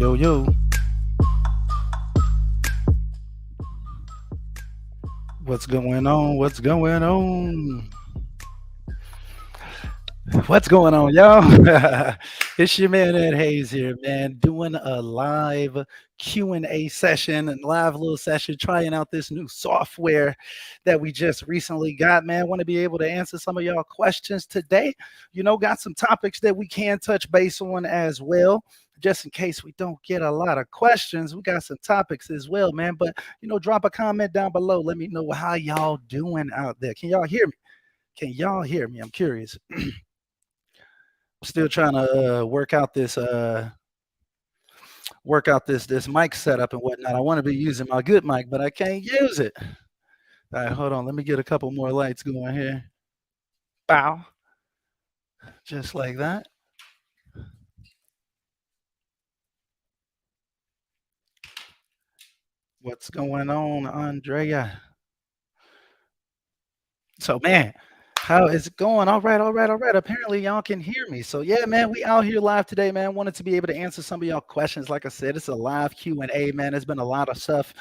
Yo, yo. What's going on? What's going on? What's going on, y'all? It's your man Ed Hayes here, man, doing a live Q&A session and live little session, trying out this new software that we just recently got, man. Want to be able to answer some of y'all questions today. Got some topics that we can touch base on as well. Just in case we don't get a lot of questions, we got some topics as well, man. But drop a comment down below. Let me know how y'all doing out there. Can y'all hear me? Can y'all hear me? I'm curious. Still trying to work out this mic setup and whatnot. I want to be using my good mic, but I can't use it. All right, hold on. Let me get a couple more lights going here. Bow, just like that. What's going on, Andrea? So, man, how is it going? All right, all right, all right. Apparently, y'all can hear me. So, yeah, man, we out here live today, man. Wanted to be able to answer some of y'all questions. Like I said, it's a live Q&A, man. There's been a lot of stuff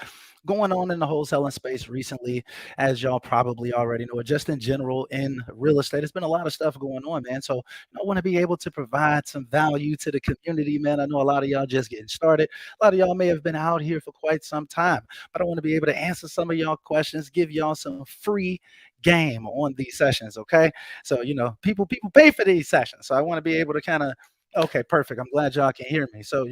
going on in the wholesaling space recently, as y'all probably already know, or just in general in real estate. There's been a lot of stuff going on, man. So, I want to be able to provide some value to the community, man. I know a lot of y'all just getting started. A lot of y'all may have been out here for quite some time, but I want to be able to answer some of y'all questions, give y'all some free game on these sessions. Okay. So, people pay for these sessions. So I want to be able to kind of, okay, perfect. I'm glad y'all can hear me. So,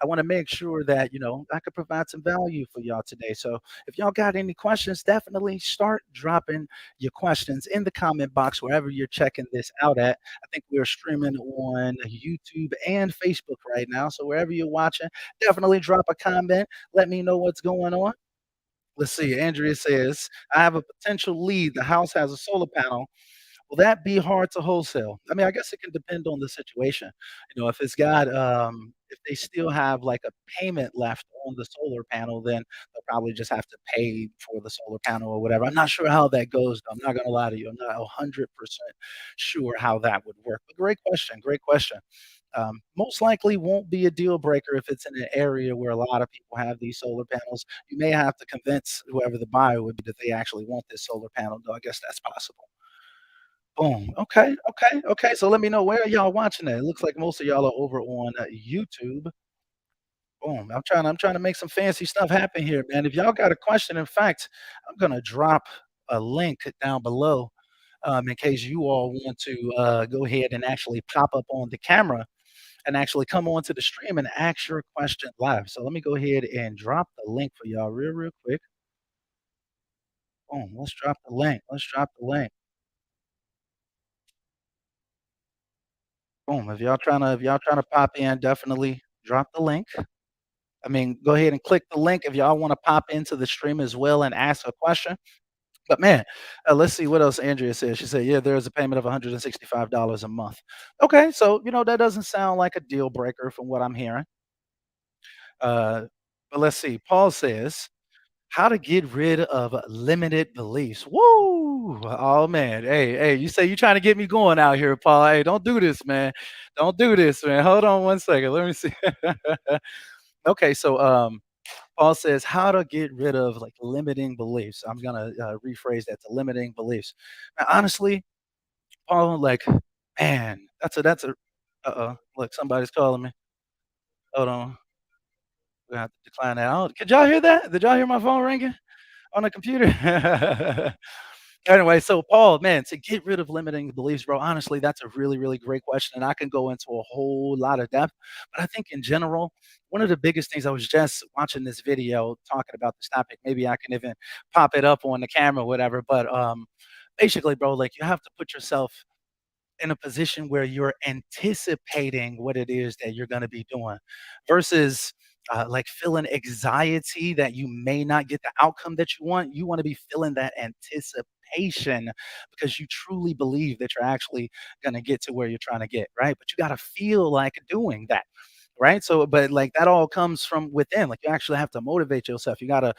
I want to make sure that, I could provide some value for y'all today. So if y'all got any questions, definitely start dropping your questions in the comment box wherever you're checking this out at. I think we're streaming on YouTube and Facebook right now. So wherever you're watching, definitely drop a comment. Let me know what's going on. Let's see. Andrea says, I have a potential lead. The house has a solar panel. Will that be hard to wholesale? I mean, I guess it can depend on the situation. If it's got, if they still have like a payment left on the solar panel, then they'll probably just have to pay for the solar panel or whatever. I'm not sure how that goes, though. I'm not going to lie to you. I'm not 100% sure how that would work. But great question. Great question. Most likely won't be a deal breaker if it's in an area where a lot of people have these solar panels. You may have to convince whoever the buyer would be that they actually want this solar panel, though I guess that's possible. Boom. Okay, okay, okay. So let me know, where are y'all watching that? It looks like most of y'all are over on YouTube. Boom. I'm trying to make some fancy stuff happen here, man. If y'all got a question, in fact, I'm gonna drop a link down below in case you all want to go ahead and actually pop up on the camera and actually come onto the stream and ask your question live. So let me go ahead and drop the link for y'all real quick. Boom. Let's drop the link. Let's drop the link. Boom. If y'all trying to pop in, definitely drop the link. I mean, go ahead and click the link if y'all want to pop into the stream as well and ask a question. But man, let's see what else Andrea said. She said, "Yeah, there is a payment of $165 a month." Okay, so that doesn't sound like a deal breaker from what I'm hearing. Uh, but let's see. Paul says, "How to get rid of limited beliefs?" Woo! Oh man, hey, you say you trying to get me going out here, Paul? Hey, don't do this, man. Don't do this, man. Hold on one second. Let me see. Okay, so Paul says how to get rid of like limiting beliefs. I'm gonna rephrase that to limiting beliefs. Now, honestly, Paul, like, man, that's a. Look, somebody's calling me. Hold on, we have to decline that. Oh, could y'all hear that? Did y'all hear my phone ringing on the computer? Anyway, so Paul, man, to get rid of limiting beliefs, bro, honestly, that's a really great question. And I can go into a whole lot of depth. But I think in general, one of the biggest things, I was just watching this video talking about this topic. Maybe I can even pop it up on the camera or whatever. But basically, bro, like you have to put yourself in a position where you're anticipating what it is that you're going to be doing versus like feeling anxiety that you may not get the outcome that you want. You want to be feeling that anticipation because you truly believe that you're actually going to get to where you're trying to get, right? But you got to feel like doing that. Right. So, but like that all comes from within. Like you actually have to motivate yourself. You got to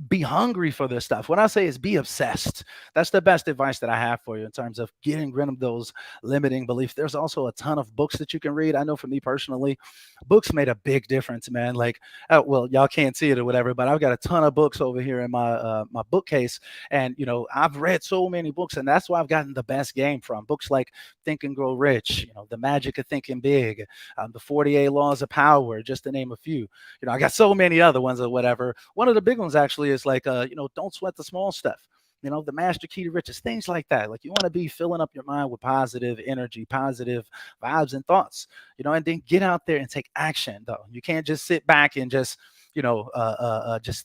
be hungry for this stuff. What I say is be obsessed. That's the best advice that I have for you in terms of getting rid of those limiting beliefs. There's also a ton of books that you can read. I know for me personally, books made a big difference, man. Like, well, y'all can't see it or whatever, but I've got a ton of books over here in my bookcase, and I've read so many books, and that's why I've gotten the best game from books like Think and Grow Rich, The Magic of Thinking Big, the 48 Laws of Power, just to name a few. I got so many other ones or whatever. One of the big ones actually is like, don't sweat the small stuff. The master key to riches, things like that. Like, you want to be filling up your mind with positive energy, positive vibes and thoughts, and then get out there and take action, though. You can't just sit back and just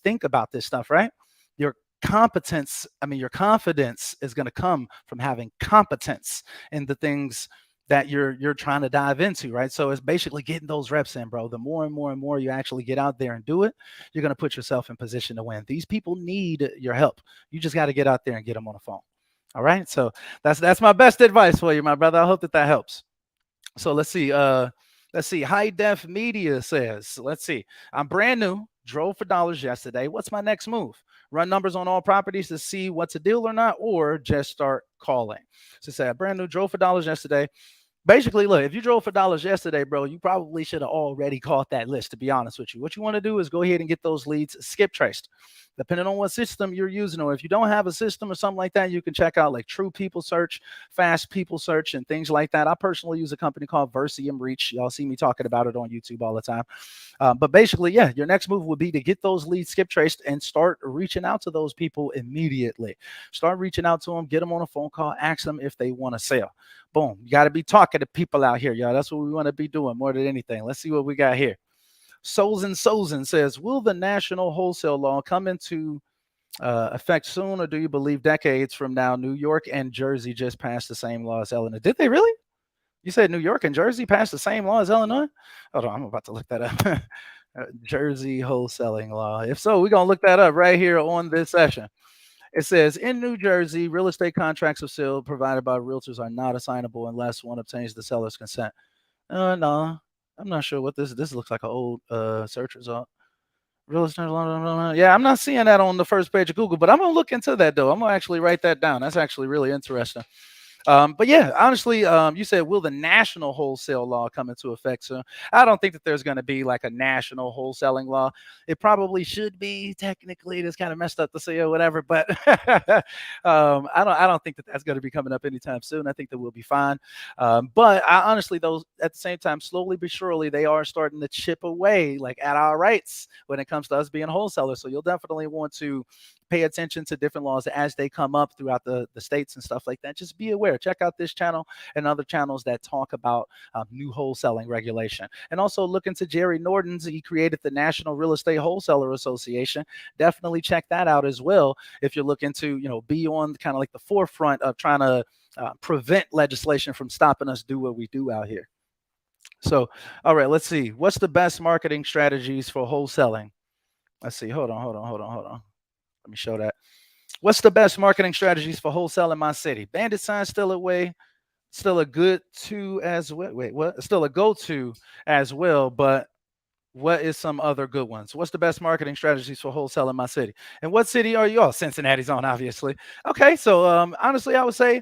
think about this stuff, right? Your your confidence is going to come from having competence in the things that you're trying to dive into, right? So it's basically getting those reps in, bro. The more and more and more you actually get out there and do it, you're going to put yourself in position to win. These people need your help. You just got to get out there and get them on the phone. All right. So that's my best advice for you, my brother. I hope that helps. So let's see. High Def Media says, let's see. I'm brand new, drove for dollars yesterday. What's my next move? Run numbers on all properties to see what's a deal or not, or just start calling. So say, brand new, drove for dollars yesterday. Basically, look, if you drove for dollars yesterday, bro, you probably should have already caught that list, to be honest with you. What you want to do is go ahead and get those leads skip traced. Depending on what system you're using, or if you don't have a system or something like that, you can check out like True People Search, Fast People Search, and things like that. I personally use a company called Versium Reach. Y'all see me talking about it on YouTube all the time. But basically, yeah, your next move would be to get those leads skip traced and start reaching out to those people immediately. Start reaching out to them, get them on a phone call, ask them if they want to sell. Boom. You got to be talking to people out here, y'all. That's what we want to be doing more than anything. Let's see what we got here. Sozen says, will the national wholesale law come into effect soon, or do you believe decades from now? New York and Jersey just passed the same law as Illinois. Did they really? You said New York and Jersey passed the same law as Illinois? Hold on, I'm about to look that up. Jersey wholesaling law. If so, we're going to look that up right here on this session. It says, in New Jersey, real estate contracts of sale provided by realtors are not assignable unless one obtains the seller's consent. No, I'm not sure what this looks like an old search result. Real estate, blah, blah, blah. Yeah, I'm not seeing that on the first page of Google, but I'm going to look into that, though. I'm going to actually write that down. That's actually really interesting. But yeah, honestly, you said, will the national wholesale law come into effect soon? I don't think that there's going to be like a national wholesaling law. It probably should be technically. It's kind of messed up to say or whatever, but I don't think that that's going to be coming up anytime soon. I think that we'll be fine. But I honestly, though, at the same time, slowly but surely, they are starting to chip away like at our rights when it comes to us being wholesalers. So you'll definitely want to pay attention to different laws as they come up throughout the states and stuff like that. Just be aware. Check out this channel and other channels that talk about new wholesaling regulation. And also look into Jerry Norton's. He created the National Real Estate Wholesaler Association. Definitely check that out as well if you're looking to, be on kind of like the forefront of trying to prevent legislation from stopping us do what we do out here. So, all right, let's see. What's the best marketing strategies for wholesaling? Let's see. Hold on. Let me show that. What's the best marketing strategies for wholesale in my city? Bandit sign still a good to as well. Wait, what? Still a go-to as well, but what is some other good ones? What's the best marketing strategies for wholesale in my city? And what city are you all? Cincinnati's on, obviously. Okay, so honestly, I would say,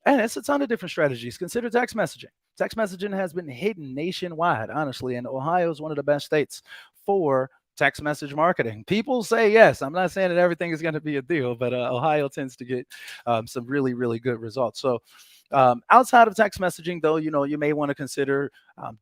and it's a ton of different strategies. Consider text messaging. Text messaging has been hidden nationwide, honestly, and Ohio is one of the best states for text message marketing. People say yes. I'm not saying that everything is going to be a deal, but Ohio tends to get some really, really good results. So outside of text messaging, though, you may want to consider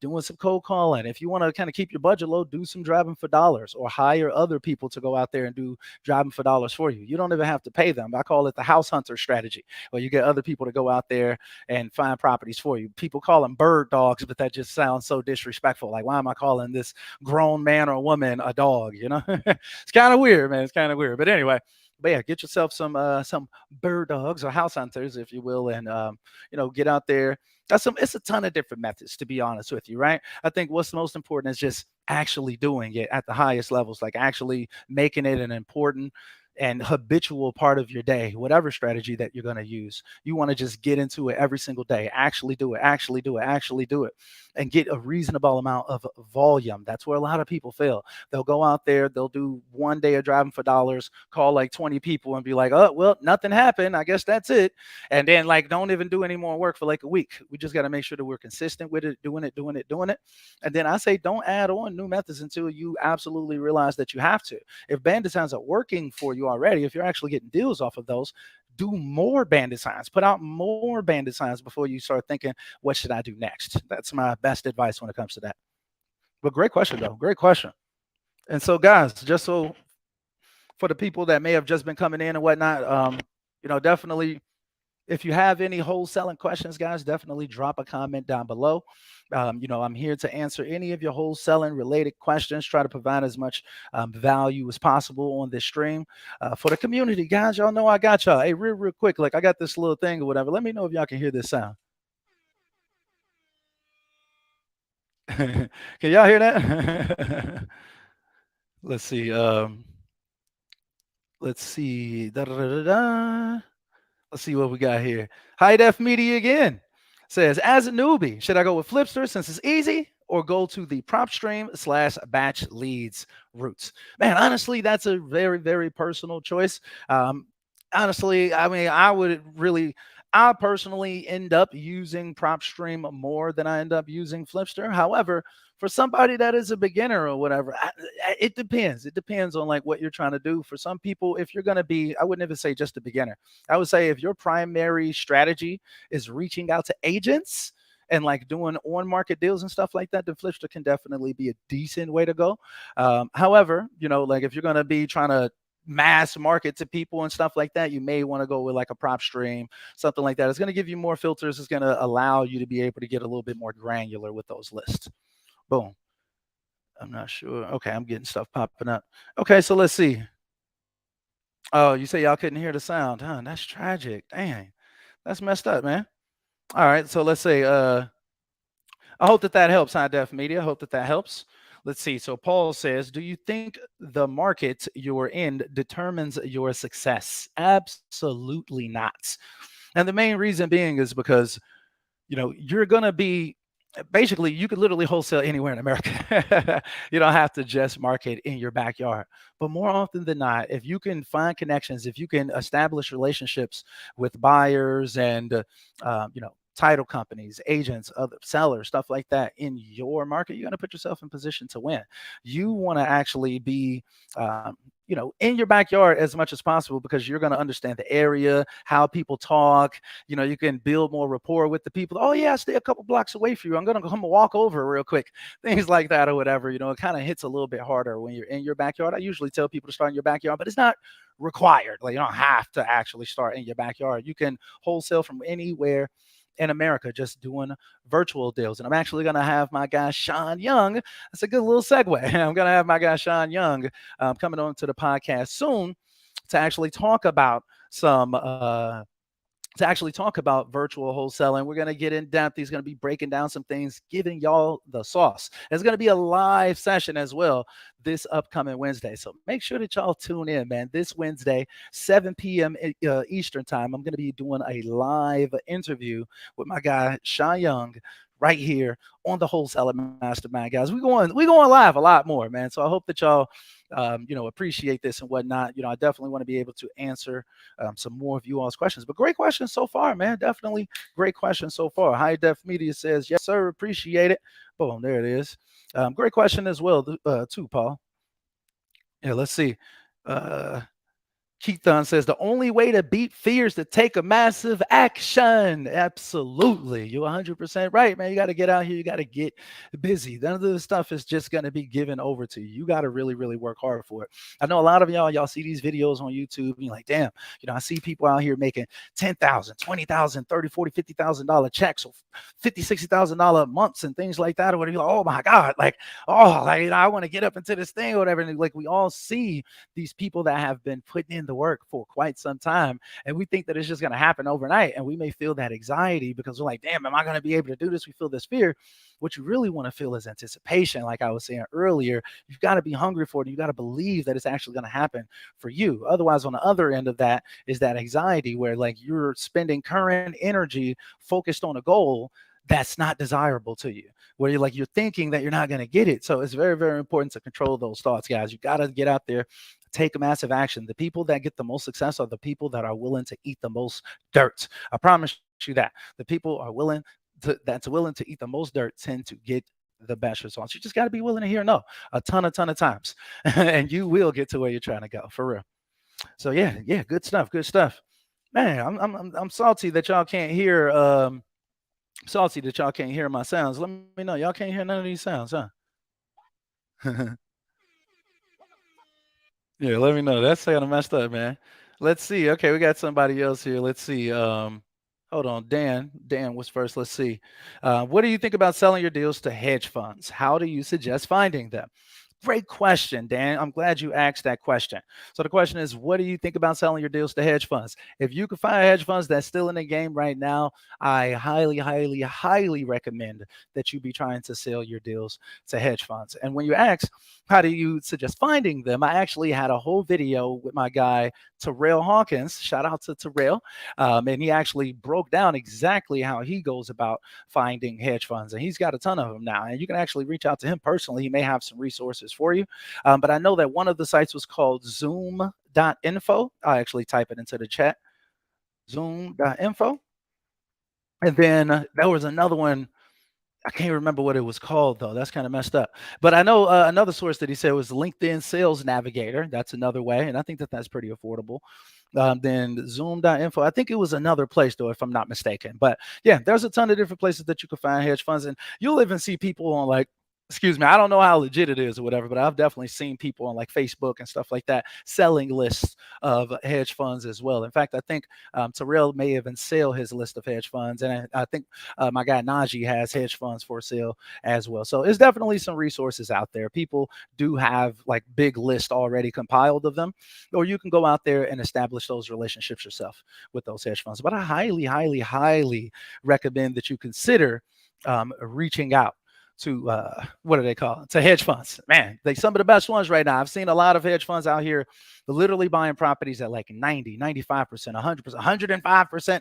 doing some cold calling. If you want to kind of keep your budget low, do some driving for dollars or hire other people to go out there and do driving for dollars for you. You don't even have to pay them. I call it the house hunter strategy, where you get other people to go out there and find properties for you. People call them bird dogs, but that just sounds so disrespectful. Like, why am I calling this grown man or woman a dog? It's kind of weird, man. It's kind of weird. But anyway, yeah, get yourself some bird dogs or house hunters, if you will, and get out there. It's a ton of different methods, to be honest with you, right? I think what's most important is just actually doing it at the highest levels, like actually making it an important and habitual part of your day, whatever strategy that you're going to use. You want to just get into it every single day, actually do it, actually do it, actually do it, and get a reasonable amount of volume. That's where a lot of people fail. They'll go out there, they'll do one day of driving for dollars, call like 20 people and be like, oh, well, nothing happened. I guess that's it. And then like don't even do any more work for like a week. We just got to make sure that we're consistent with it, doing it, doing it, doing it. And then I say don't add on new methods until you absolutely realize that you have to. If bandit signs are working for you already, if you're actually getting deals off of those, do more bandit signs, put out more bandit signs before you start thinking, what should I do next? That's my best advice when it comes to that. But great question, though. Great question. And so, guys, just so for the people that may have just been coming in and whatnot, definitely if you have any wholesaling questions, guys, definitely drop a comment down below. I'm here to answer any of your wholesaling related questions, try to provide as much value as possible on this stream. For the community, guys, y'all know I got y'all. Hey, real quick, like I got this little thing or whatever. Let me know if y'all can hear this sound. Can y'all hear that? Let's see. Let's see. Da, da, da, da, da. Let's see what we got here. High Def Media again says, as a newbie, should I go with Flipster since it's easy or go to the prop stream / batch leads routes? Man, honestly, that's a very, very personal choice. Honestly, I mean, I personally end up using PropStream more than I end up using Flipster. However, for somebody that is a beginner or whatever, it depends. It depends on like what you're trying to do. For some people, if you're going to be, I wouldn't even say just a beginner. I would say if your primary strategy is reaching out to agents and like doing on market deals and stuff like that, then Flipster can definitely be a decent way to go. However, like if you're going to be trying to mass market to people and stuff like that, you may want to go with like a prop stream, something like that. It's going to give you more filters. It's going to allow you to be able to get a little bit more granular with those lists. Boom. I'm not sure. Okay, I'm getting stuff popping up. Okay, so let's see. Oh, you say y'all couldn't hear the sound, huh? That's tragic. Dang, that's messed up, man. All right, so let's say I hope that helps, High Def Media. I hope that helps. Let's see. So Paul says, do you think the market you're in determines your success? Absolutely not. And the main reason being is because, you're going to be basically, you could literally wholesale anywhere in America. You don't have to just market in your backyard. But more often than not, if you can find connections, if you can establish relationships with buyers and, title companies, agents, other sellers, stuff like that in your market, you're going to put yourself in position to win. You want to actually be, in your backyard as much as possible because you're going to understand the area, how people talk. You can build more rapport with the people. Oh yeah, I stay a couple blocks away from you. I'm going to come walk over real quick. Things like that or whatever. It kind of hits a little bit harder when you're in your backyard. I usually tell people to start in your backyard, but it's not required. Like you don't have to actually start in your backyard. You can wholesale from anywhere in America, just doing virtual deals. And I'm actually going to have my guy Sean Young. That's a good little segue. I'm going to have my guy Sean Young coming on to the podcast soon to actually talk about some virtual wholesaling. We're going to get in depth. He's going to be breaking down some things, giving y'all the sauce. There's going to be a live session as well this upcoming Wednesday. So make sure that y'all tune in, man. This Wednesday, 7 p.m. Eastern time, I'm going to be doing a live interview with my guy, Sean Young, right here on the Wholesaling Mastermind, guys. We're going live a lot more, man. So I hope that y'all, appreciate this and whatnot. I definitely want to be able to answer some more of you all's questions. But great questions so far, man. Definitely great questions so far. High Def Media says, yes, sir. Appreciate it. Boom, there it is. Great question as well, too, Paul. Yeah, let's see. Keathon says the only way to beat fear is to take a massive action. Absolutely. You're 100% right, man. You got to get out here. You got to get busy. None of this stuff is just going to be given over to you. You got to really, really work hard for it. I know a lot of y'all see these videos on YouTube and you're like, damn, I see people out here making $10,000, $20,000, $30,000, $40,000, $50,000 checks or $50,000, $60,000 months and things like that. Or whatever. You're like, oh my God, I want to get up into this thing or whatever. And like we all see these people that have been putting in the the work for quite some time, and we think that it's just going to happen overnight, and we may feel that anxiety because we're like, damn, am I going to be able to do this? We feel this fear. What you really want to feel is anticipation. Like I was saying earlier, you've got to be hungry for it. You got to believe that it's actually going to happen for you. Otherwise, on the other end of that is that anxiety where like you're spending current energy focused on a goal that's not desirable to you, where you're thinking that you're not going to get it. So it's very, very important to control those thoughts, guys. You got to get out there, take massive action. The people that get the most success are the people that are willing to eat the most dirt. I promise you that. The people are willing to eat the most dirt tend to get the best results. You just got to be willing to hear no a ton of times, and you will get to where you're trying to go for real. So yeah, yeah, good stuff, good stuff. Man, I'm salty that y'all can't hear. Salty that y'all can't hear my sounds. Let me know. Y'all can't hear none of these sounds, huh? Yeah, let me know. That's kind of messed up, man. Let's see. Okay, we got somebody else here. Let's see. Hold on, Dan. Dan was first. Let's see. What do you think about selling your deals to hedge funds? How do you suggest finding them? Great question, Dan. I'm glad you asked that question. So the question is, what do you think about selling your deals to hedge funds? If you can find hedge funds that's still in the game right now, I highly, highly, highly recommend that you be trying to sell your deals to hedge funds. And when you ask, how do you suggest finding them? I actually had a whole video with my guy, Terrell Hawkins. Shout out to Terrell. And he actually broke down exactly how he goes about finding hedge funds. And he's got a ton of them now. And you can actually reach out to him personally. He may have some resources for you. But I know that one of the sites was called zoom.info. I'll actually type it into the chat, zoom.info. And then there was another one. I can't remember what it was called though. That's kind of messed up. But I know another source that he said was LinkedIn Sales Navigator. That's another way, and I think that that's pretty affordable. Then Zoom.info. I think it was another place though, if I'm not mistaken. But yeah, there's a ton of different places that you can find hedge funds, and you'll even see people on like, excuse me, I don't know how legit it is or whatever, but I've definitely seen people on like Facebook and stuff like that selling lists of hedge funds as well. In fact, I think Terrell may even sell his list of hedge funds, and I think my guy Najee has hedge funds for sale as well. So it's definitely some resources out there. People do have like big lists already compiled of them, or you can go out there and establish those relationships yourself with those hedge funds. But I highly, highly, highly recommend that you consider reaching out to what do they call it? To hedge funds. Man, they some of the best ones right now. I've seen a lot of hedge funds out here literally buying properties at like 90, 95%, 100%, 105%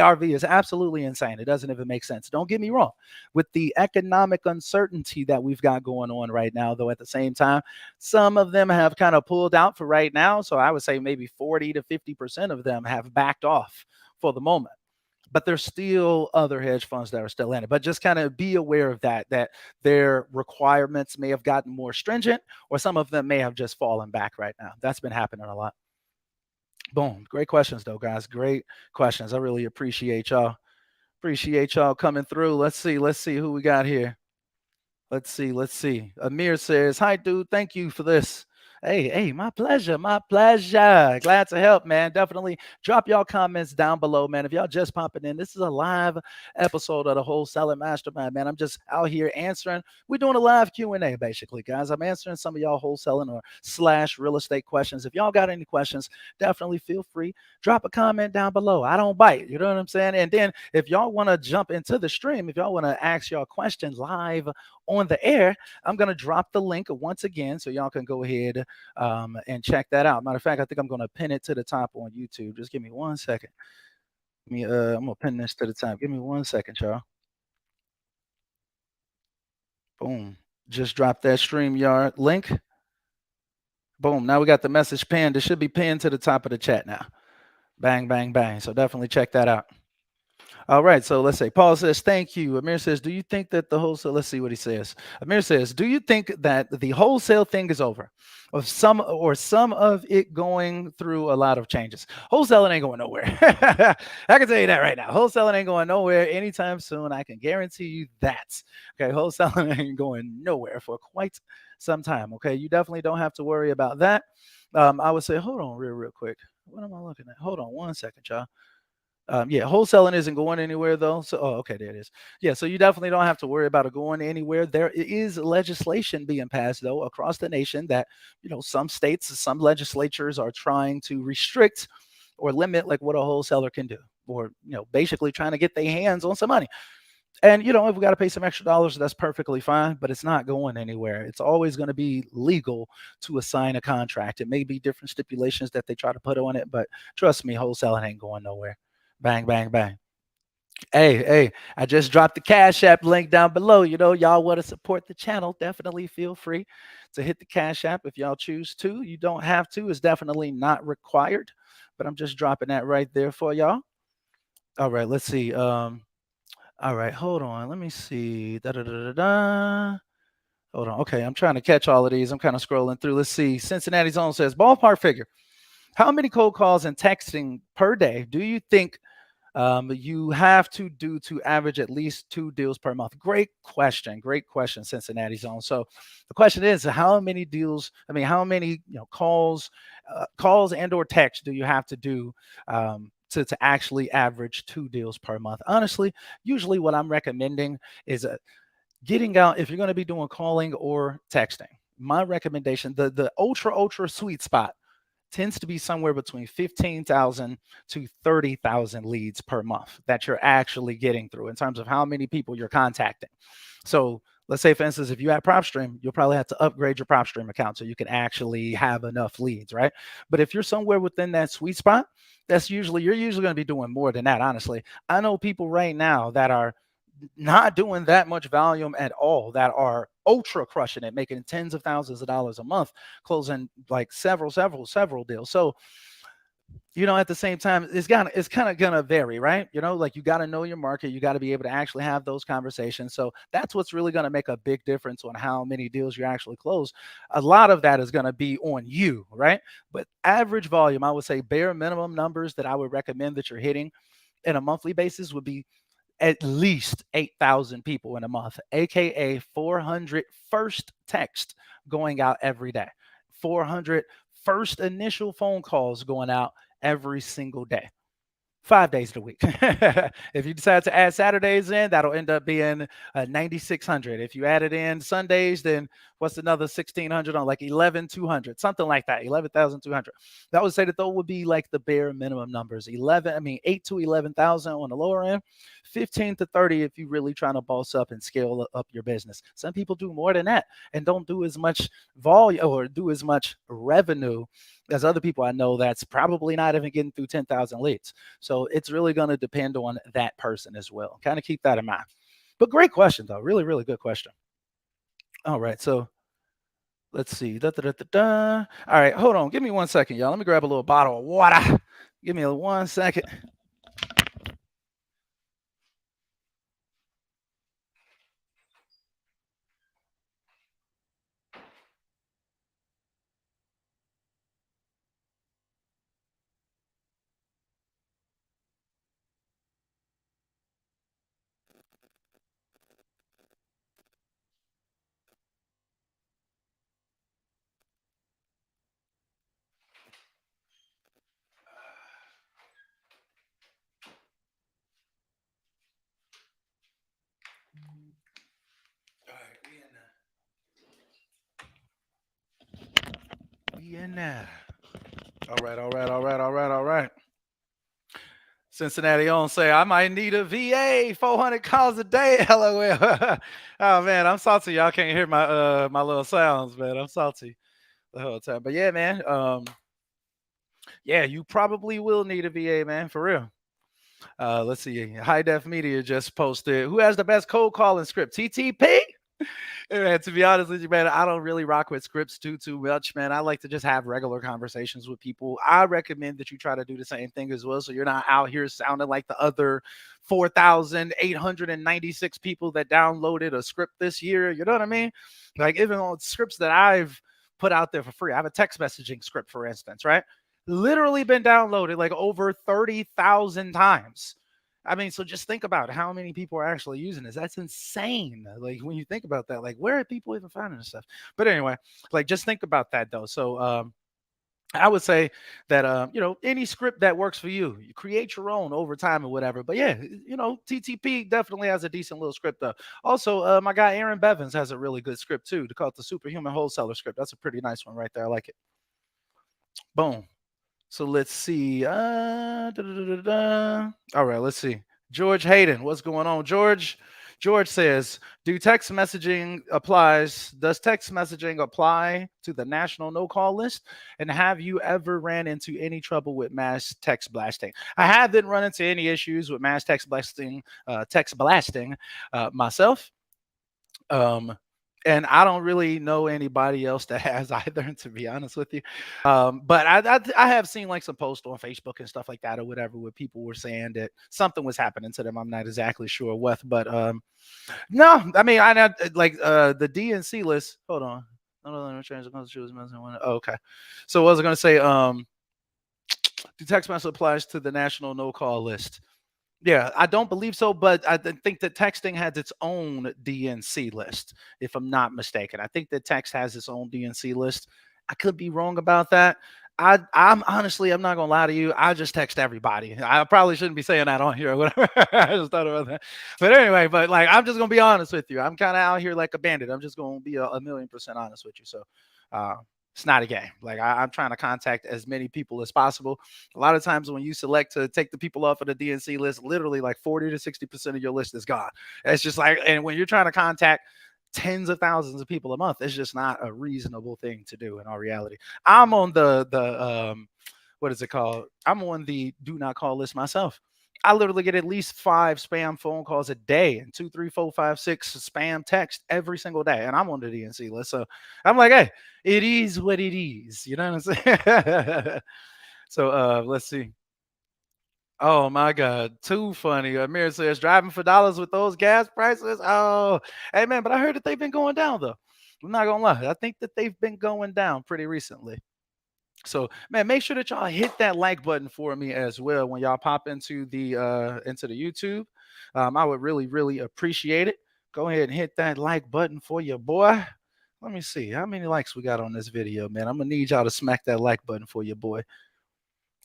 ARV is absolutely insane. It doesn't even make sense. Don't get me wrong. With the economic uncertainty that we've got going on right now, though, at the same time, some of them have kind of pulled out for right now. So I would say maybe 40 to 50% of them have backed off for the moment, but there's still other hedge funds that are still in it. But just kind of be aware of that their requirements may have gotten more stringent, or some of them may have just fallen back right now. That's been happening a lot. Boom. Great questions though, guys. Great questions. I really appreciate y'all. Appreciate y'all coming through. Let's see who we got here. Let's see. Let's see. Amir says, "Hi, dude. Thank you for this." Hey, my pleasure. My pleasure. Glad to help, man. Definitely drop y'all comments down below, man. If y'all just popping in, this is a live episode of the Wholesaling Mastermind, man. I'm just out here answering. We're doing a live Q&A, basically, guys. I'm answering some of y'all wholesaling or slash real estate questions. If y'all got any questions, definitely feel free. Drop a comment down below. I don't bite. You know what I'm saying? And then if y'all want to jump into the stream, if y'all want to ask y'all questions live on the air, I'm going to drop the link once again so y'all can go ahead and check that out. Matter of fact, I think I'm going to pin it to the top on YouTube. Just give me 1 second. I'm going to pin this to the top. Give me 1 second, y'all. Boom. Just drop that StreamYard link. Boom. Now we got the message pinned. It should be pinned to the top of the chat now. Bang, bang, bang. So definitely check that out. All right, so let's say Paul says, thank you. Amir says, do you think that the wholesale, let's see what he says. Amir says, do you think that the wholesale thing is over? Some of it going through a lot of changes? Wholesaling ain't going nowhere. I can tell you that right now. Wholesaling ain't going nowhere anytime soon. I can guarantee you that. Okay, wholesaling ain't going nowhere for quite some time. Okay, you definitely don't have to worry about that. I would say, hold on real quick. What am I looking at? Hold on 1 second, y'all. Yeah, wholesaling isn't going anywhere though. So, oh, okay, there it is. Yeah, so you definitely don't have to worry about it going anywhere. There is legislation being passed though across the nation that some states, some legislatures are trying to restrict or limit like what a wholesaler can do, or basically trying to get their hands on some money. And if we got to pay some extra dollars, that's perfectly fine, but it's not going anywhere. It's always going to be legal to assign a contract. It may be different stipulations that they try to put on it, but trust me, wholesaling ain't going nowhere. Bang, bang, bang. Hey, I just dropped the Cash App link down below. Y'all want to support the channel, definitely feel free to hit the Cash App if y'all choose to. You don't have to, it's definitely not required, but I'm just dropping that right there for y'all. All right, let's see. All right, hold on. Let me see. Da da da da da. Hold on. Okay, I'm trying to catch all of these. I'm kind of scrolling through. Let's see. Cincinnati's own says ballpark figure. How many cold calls and texting per day do you think you have to do to average at least 2 deals per month? Great question. Great question, Cincinnati's own. So the question is, how many deals? I mean, how many calls and or text do you have to do to actually average 2 deals per month? Honestly, usually what I'm recommending is getting out if you're going to be doing calling or texting. My recommendation, the ultra sweet spot tends to be somewhere between 15,000 to 30,000 leads per month that you're actually getting through in terms of how many people you're contacting. So let's say, for instance, if you have PropStream, you'll probably have to upgrade your PropStream account so you can actually have enough leads, right? But if you're somewhere within that sweet spot, you're usually going to be doing more than that, honestly. I know people right now that are not doing that much volume at all that are ultra crushing it, making tens of thousands of dollars a month, closing like several deals. So, at the same time, it's kind of gonna vary, right? Like you got to know your market, you got to be able to actually have those conversations. So that's what's really gonna make a big difference on how many deals you actually close. A lot of that is gonna be on you, right? But average volume, I would say bare minimum numbers that I would recommend that you're hitting in a monthly basis would be at least 8,000 people in a month, aka 400 first text going out every day, 400 first initial phone calls going out every single day. 5 days a week. If you decide to add Saturdays in, that'll end up being 9,600. If you added in Sundays, then what's another 1,600 on like 11,200, something like that, 11,200. That would say that those would be like the bare minimum numbers. 8 to 11,000 on the lower end, 15 to 30 if you're really trying to boss up and scale up your business. Some people do more than that and don't do as much volume or do as much revenue as other people I know that's probably not even getting through 10,000 leads. So it's really going to depend on that person as well. Kind of keep that in mind. But great question, though. Really, really good question. All right. So let's see. Da, da, da, da, da. All right. Hold on. Give me 1 second, y'all. Let me grab a little bottle of water. Give me 1 second. All right. We in there. All right. All right. All right. All right. All right. Cincinnati on say, I might need a VA, 400 calls a day. LOL. Oh man, I'm salty. Y'all can't hear my little sounds, man. I'm salty the whole time. But yeah, man. Yeah, you probably will need a VA, man, for real. Let's see. High Def Media just posted. Who has the best cold calling script? TTP? Hey, man, to be honest with you, man, I don't really rock with scripts too much, man. I like to just have regular conversations with people. I recommend that you try to do the same thing as well, so you're not out here sounding like the other 4,896 people that downloaded a script this year. You know what I mean? Like even on scripts that I've put out there for free. I have a text messaging script, for instance, right? Literally been downloaded like over 30,000 times. I mean, so just think about how many people are actually using this. That's insane. Like when you think about that, like where are people even finding this stuff? But anyway, like just think about that though. So I would say that any script that works for you, you create your own over time or whatever. But yeah, TTP definitely has a decent little script though. Also, my guy Aaron Bevins has a really good script too. To call it the Superhuman Wholesaler script. That's a pretty nice one right there. I like it. Boom. So let's see. All right, let's see. George Hayden, what's going on, George? George says, Does text messaging apply to the national no call list? And have you ever ran into any trouble with mass text blasting? I haven't run into any issues with mass text blasting myself. Um, and I don't really know anybody else that has either, to be honest with you. But I have seen like some posts on Facebook and stuff like that or whatever, where people were saying that something was happening to them. I'm not exactly sure what, but no, I mean I not like the DNC list. Hold on. Oh, okay. So what was I gonna say? The text message applies to the national no call list. Yeah, I don't believe so, but think that texting has its own DNC list, if I'm not mistaken. I think that text has its own DNC list. I could be wrong about that. I'm honestly, I'm not gonna lie to you. I just text everybody. I probably shouldn't be saying that on here or whatever. I just thought about that. But anyway, but like I'm just gonna be honest with you. I'm kind of out here like a bandit. I'm just gonna be a million% honest with you. So uh, it's not a game. Like I'm trying to contact as many people as possible. A lot of times when you select to take the people off of the DNC list, literally like 40 to 60% of your list is gone. It's just like, and when you're trying to contact tens of thousands of people a month, it's just not a reasonable thing to do in all reality. I'm on the what is it called? I'm on the do not call list myself. I literally get at least 5 spam phone calls a day and two, three, four, five, six spam text every single day. And I'm on the DNC list. So I'm like, hey, it is what it is. You know what I'm saying? So let's see. Oh my God, too funny. Amir says driving for dollars with those gas prices. Oh, hey man, but I heard that they've been going down though. I'm not gonna lie. I think that they've been going down pretty recently. So man, make sure that y'all hit that like button for me as well when y'all pop into the YouTube. I would really, really appreciate it. Go ahead and hit that like button for your boy. Let me see how many likes we got on this video, man. I'm gonna need y'all to smack that like button for your boy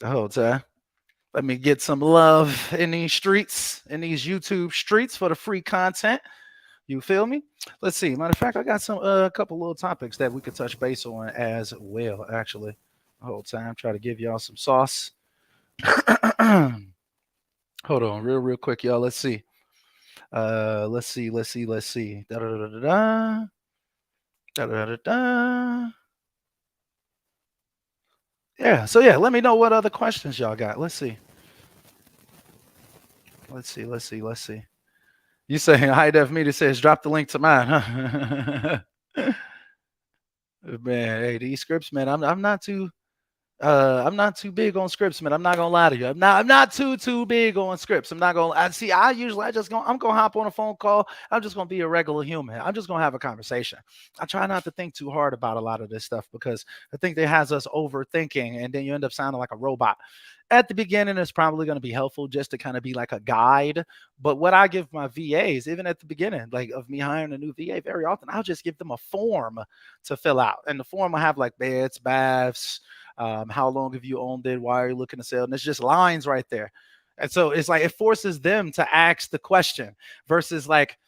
the whole time. Let me get some love in these streets, in these YouTube streets for the free content. You feel me? Let's see. Matter of fact, I got some a couple little topics that we could touch base on as well. Actually, the whole time try to give y'all some sauce. Hold on, real quick, y'all. Let's see. Let's see. Da da da da da. Da da da da. Yeah. So yeah, let me know what other questions y'all got. Let's see. Let's see. You saying high def media says drop the link to mine, huh? Man, hey, these scripts, man. I'm not too big on scripts, man. I'm not gonna lie to you. I'm not too big on scripts. I'm not gonna I see I usually I just go I'm gonna hop on a phone call. I'm just gonna be a regular human. I'm just gonna have a conversation. I try not to think too hard about a lot of this stuff because I think that has us overthinking and then you end up sounding like a robot. At the beginning, it's probably going to be helpful just to kind of be like a guide. But what I give my VAs, even at the beginning, like of me hiring a new VA, very often I'll just give them a form to fill out. And the form will have like beds, baths, how long have you owned it? Why are you looking to sell? And it's just lines right there. And so it's like it forces them to ask the question versus like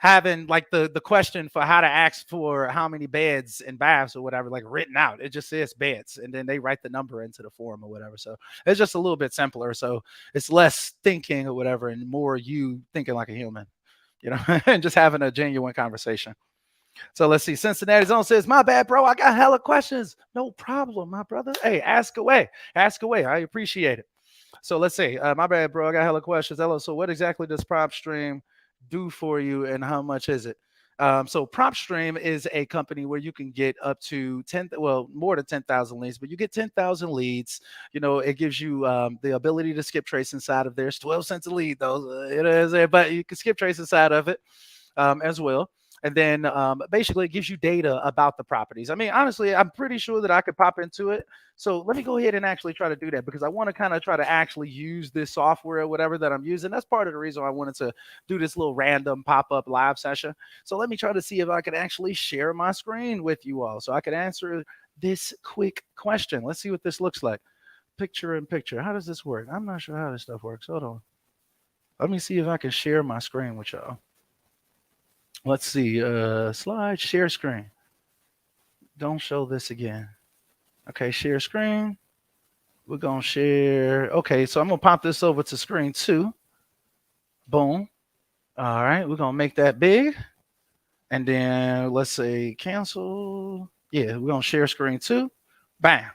having like the question for how to ask for how many beds and baths or whatever, like written out. It just says beds, and then they write the number into the form or whatever. So it's just a little bit simpler. So it's less thinking or whatever, and more you thinking like a human, and just having a genuine conversation. So let's see. Cincinnati Zone says, "My bad, bro. I got hella questions. No problem, my brother. Hey, ask away. Ask away. I appreciate it." So let's see. My bad, bro. I got hella questions. Hello. So what exactly does PropStream do for you, and how much is it? So PropStream is a company where you can get up to more than 10,000 leads, but you get 10,000 leads. It gives you the ability to skip trace inside of there. It's 12 cents a lead, though. It is, but you can skip trace inside of it as well. And then basically it gives you data about the properties. I mean, honestly, I'm pretty sure that I could pop into it. So let me go ahead and actually try to do that because I want to kind of try to actually use this software or whatever that I'm using. That's part of the reason why I wanted to do this little random pop-up live session. So let me try to see if I can actually share my screen with you all so I can answer this quick question. Let's see what this looks like. Picture in picture. How does this work? I'm not sure how this stuff works. Hold on. Let me see if I can share my screen with y'all. Let's see. Slide, share screen. Don't show this again. Okay, share screen. We're gonna share. Okay, so I'm gonna pop this over to screen 2. Boom. All right, we're gonna make that big. And then let's say cancel. Yeah, we're gonna share screen 2. Bam.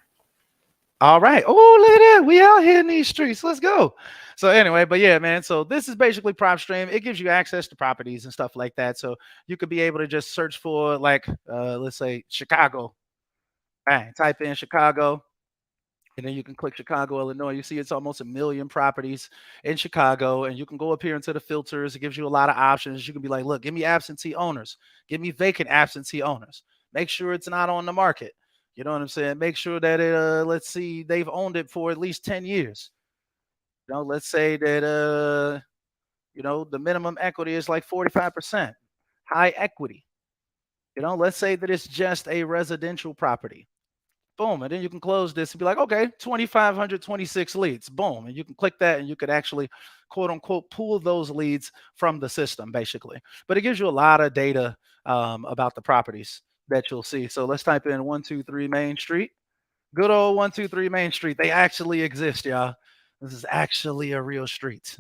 All right. Oh, look at that. We out here in these streets. Let's go. So anyway, but yeah, man. So this is basically prop stream. It gives you access to properties and stuff like that. So you could be able to just search for like let's say Chicago. Bang, type in Chicago. And then you can click Chicago, Illinois. You see it's almost a million properties in Chicago. And you can go up here into the filters. It gives you a lot of options. You can be like, look, give me absentee owners. Give me vacant absentee owners. Make sure it's not on the market. You know what I'm saying? Make sure that it, let's see, they've owned it for at least 10 years. You know, let's say that, the minimum equity is like 45%, high equity. You know, let's say that it's just a residential property. Boom. And then you can close this and be like, okay, 2,526 leads. Boom. And you can click that and you could actually, quote unquote, pull those leads from the system, basically. But it gives you a lot of data about the properties that you'll see. So let's type in 123 Main Street. Good old 123 Main Street. They actually exist, y'all. This is actually a real street.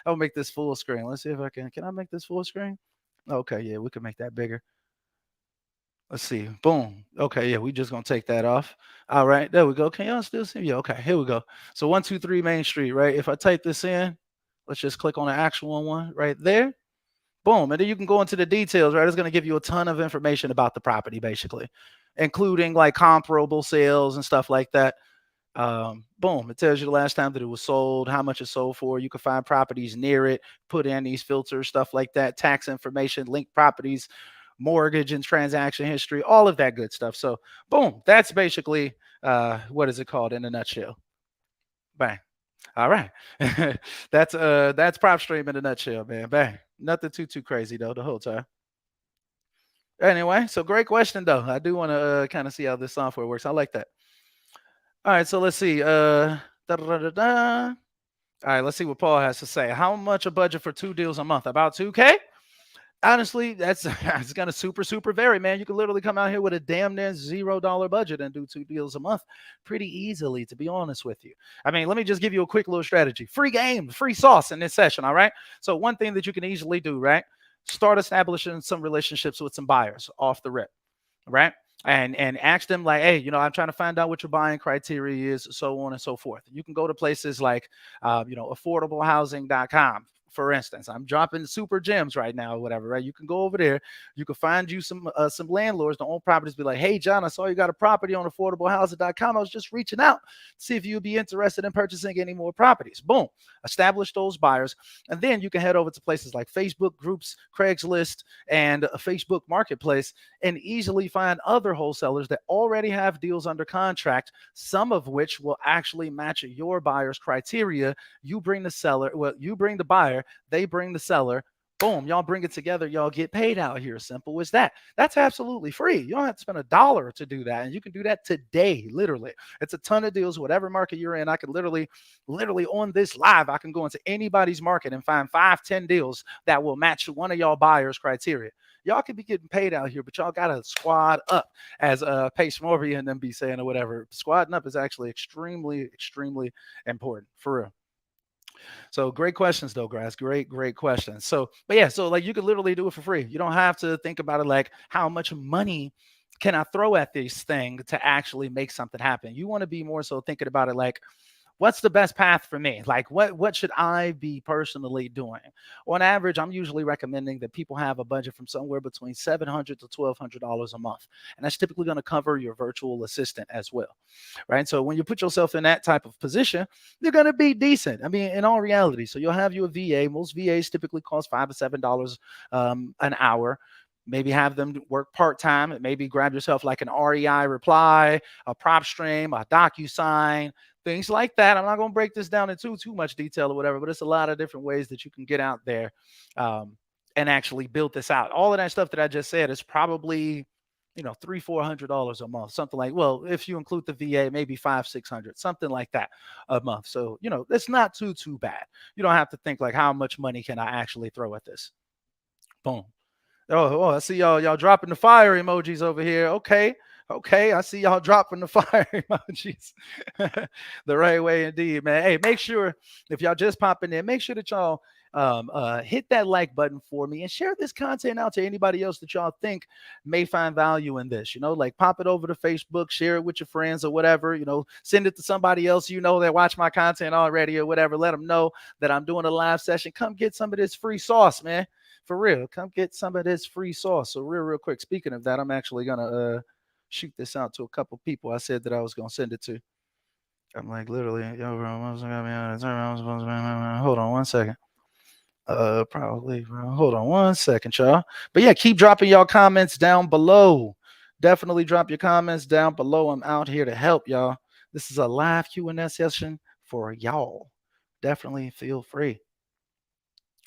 I'll make this full screen. Let's see if I can. Can I make this full screen? Okay, yeah, we can make that bigger. Let's see. Boom. Okay, yeah, we just gonna take that off. All right, there we go. Can y'all still see? Yeah, okay, here we go. So 123 Main Street, right? If I type this in, let's just click on the actual one right there. Boom. And then you can go into the details, right? It's gonna give you a ton of information about the property, basically, including like comparable sales and stuff like that. Boom, it tells you the last time that it was sold, how much it sold for. You can find properties near it, put in these filters, stuff like that, tax information, link properties, mortgage and transaction history, all of that good stuff. So boom, that's basically what is it called in a nutshell. Bang. All right. That's prop stream in a nutshell, man. Bang. Nothing too crazy though the whole time. Anyway, so great question though. I do want to kind of see how this software works. I like that. All right, so let's see. Da. All right, let's see what Paul has to say. How much a budget for 2 deals a month? About 2K? Honestly, that's it's gonna super vary, man. You can literally come out here with a damn near $0 budget and do 2 deals a month pretty easily, to be honest with you. I mean, let me just give you a quick little strategy. Free game, free sauce in this session, all right? So one thing that you can easily do, right? Start establishing some relationships with some buyers off the rip, right? And ask them like, hey, I'm trying to find out what your buying criteria is, so on and so forth. You can go to places like, affordablehousing.com. For instance, I'm dropping super gems right now, or whatever, right? You can go over there. You can find you some landlords that own properties. Be like, hey, John, I saw you got a property on affordablehousing.com. I was just reaching out to see if you'd be interested in purchasing any more properties. Boom, establish those buyers, and then you can head over to places like Facebook groups, Craigslist, and a Facebook Marketplace, and easily find other wholesalers that already have deals under contract, some of which will actually match your buyer's criteria. You bring you bring the buyer, they bring the seller. Boom, y'all bring it together, y'all get paid out here. Simple as that. That's absolutely free. You don't have to spend $1 to do that. And you can do that today, literally. It's a ton of deals, whatever market you're in. I can literally on this live, I can go into anybody's market and find 5, 10 deals that will match one of y'all buyers' criteria. Y'all could be getting paid out here, but y'all gotta squad up, as Pace Morby and them be saying or whatever. Squadding up is actually extremely important for real. So great questions though, guys. Great questions. So, but yeah, so like you could literally do it for free. You don't have to think about it like how much money can I throw at this thing to actually make something happen. You want to be more so thinking about it like, what's the best path for me? Like what should I be personally doing? On average, I'm usually recommending that people have a budget from somewhere between $700 to $1,200 a month. And that's typically going to cover your virtual assistant as well. Right. So when you put yourself in that type of position, you're going to be decent. I mean, in all reality. So you'll have your VA. Most VAs typically cost $5 to $7 an hour. maybe have them work part-time, and maybe grab yourself like an REI reply, a prop stream, a DocuSign, things like that. I'm not going to break this down into too much detail or whatever, but it's a lot of different ways that you can get out there um, and actually build this out. All of that stuff that I just said is probably, $300-400 a month, something like, well, if you include the VA, maybe 500-600, something like that a month. So, it's not too bad. You don't have to think like, how much money can I actually throw at this? Boom. Oh, I see y'all dropping the fire emojis over here. Okay. Okay, I see y'all dropping the fire emojis the right way indeed, man. Hey, make sure if y'all just popping in, make sure that y'all hit that like button for me and share this content out to anybody else that y'all think may find value in this. Like pop it over to Facebook, share it with your friends or whatever. Send it to somebody else that watch my content already or whatever. Let them know that I'm doing a live session. Come get some of this free sauce, man. For real, come get some of this free sauce. So real quick, speaking of that, I'm actually gonna shoot this out to a couple people I said that I was gonna send it to. I'm like literally, yo, bro, hold on one second. Probably, bro. Hold on one second, y'all. But yeah, keep dropping y'all comments down below. Definitely drop your comments down below. I'm out here to help y'all. This is a live Q&A session for y'all. Definitely feel free.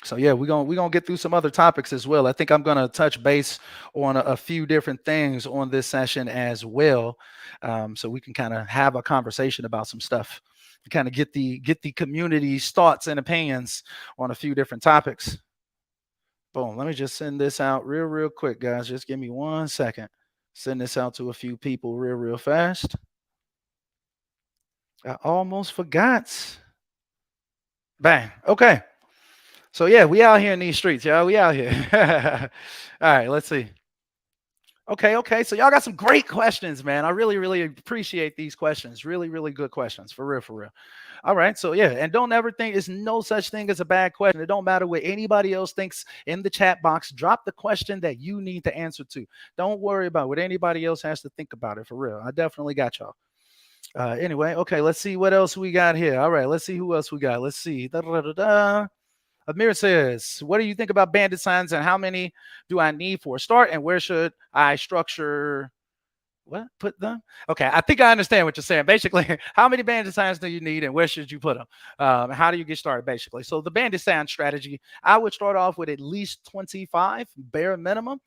So yeah, we're gonna get through some other topics as well. I think I'm gonna touch base on a few different things on this session as well, so we can kind of have a conversation about some stuff, kind of get the community's thoughts and opinions on a few different topics. Boom. Let me just send this out real quick, guys. Just give me 1 second. Send this out to a few people real fast. I almost forgot. Bang. Okay. So yeah, we out here in these streets, y'all. We out here. All right, let's see. Okay. So y'all got some great questions, man. I really appreciate these questions. Really good questions. For real. All right. So yeah, and don't ever think there's no such thing as a bad question. It don't matter what anybody else thinks in the chat box. Drop the question that you need to answer to. Don't worry about what anybody else has to think about it. For real. I definitely got y'all. Anyway, okay, let's see what else we got here. All right, let's see who else we got. Let's see. Amir says, what do you think about bandit signs and how many do I need for a start and where should I structure what? Put them? Okay, I think I understand what you're saying. Basically, how many bandit signs do you need and where should you put them? How do you get started, basically? So the bandit sign strategy, I would start off with at least 25 bare minimum,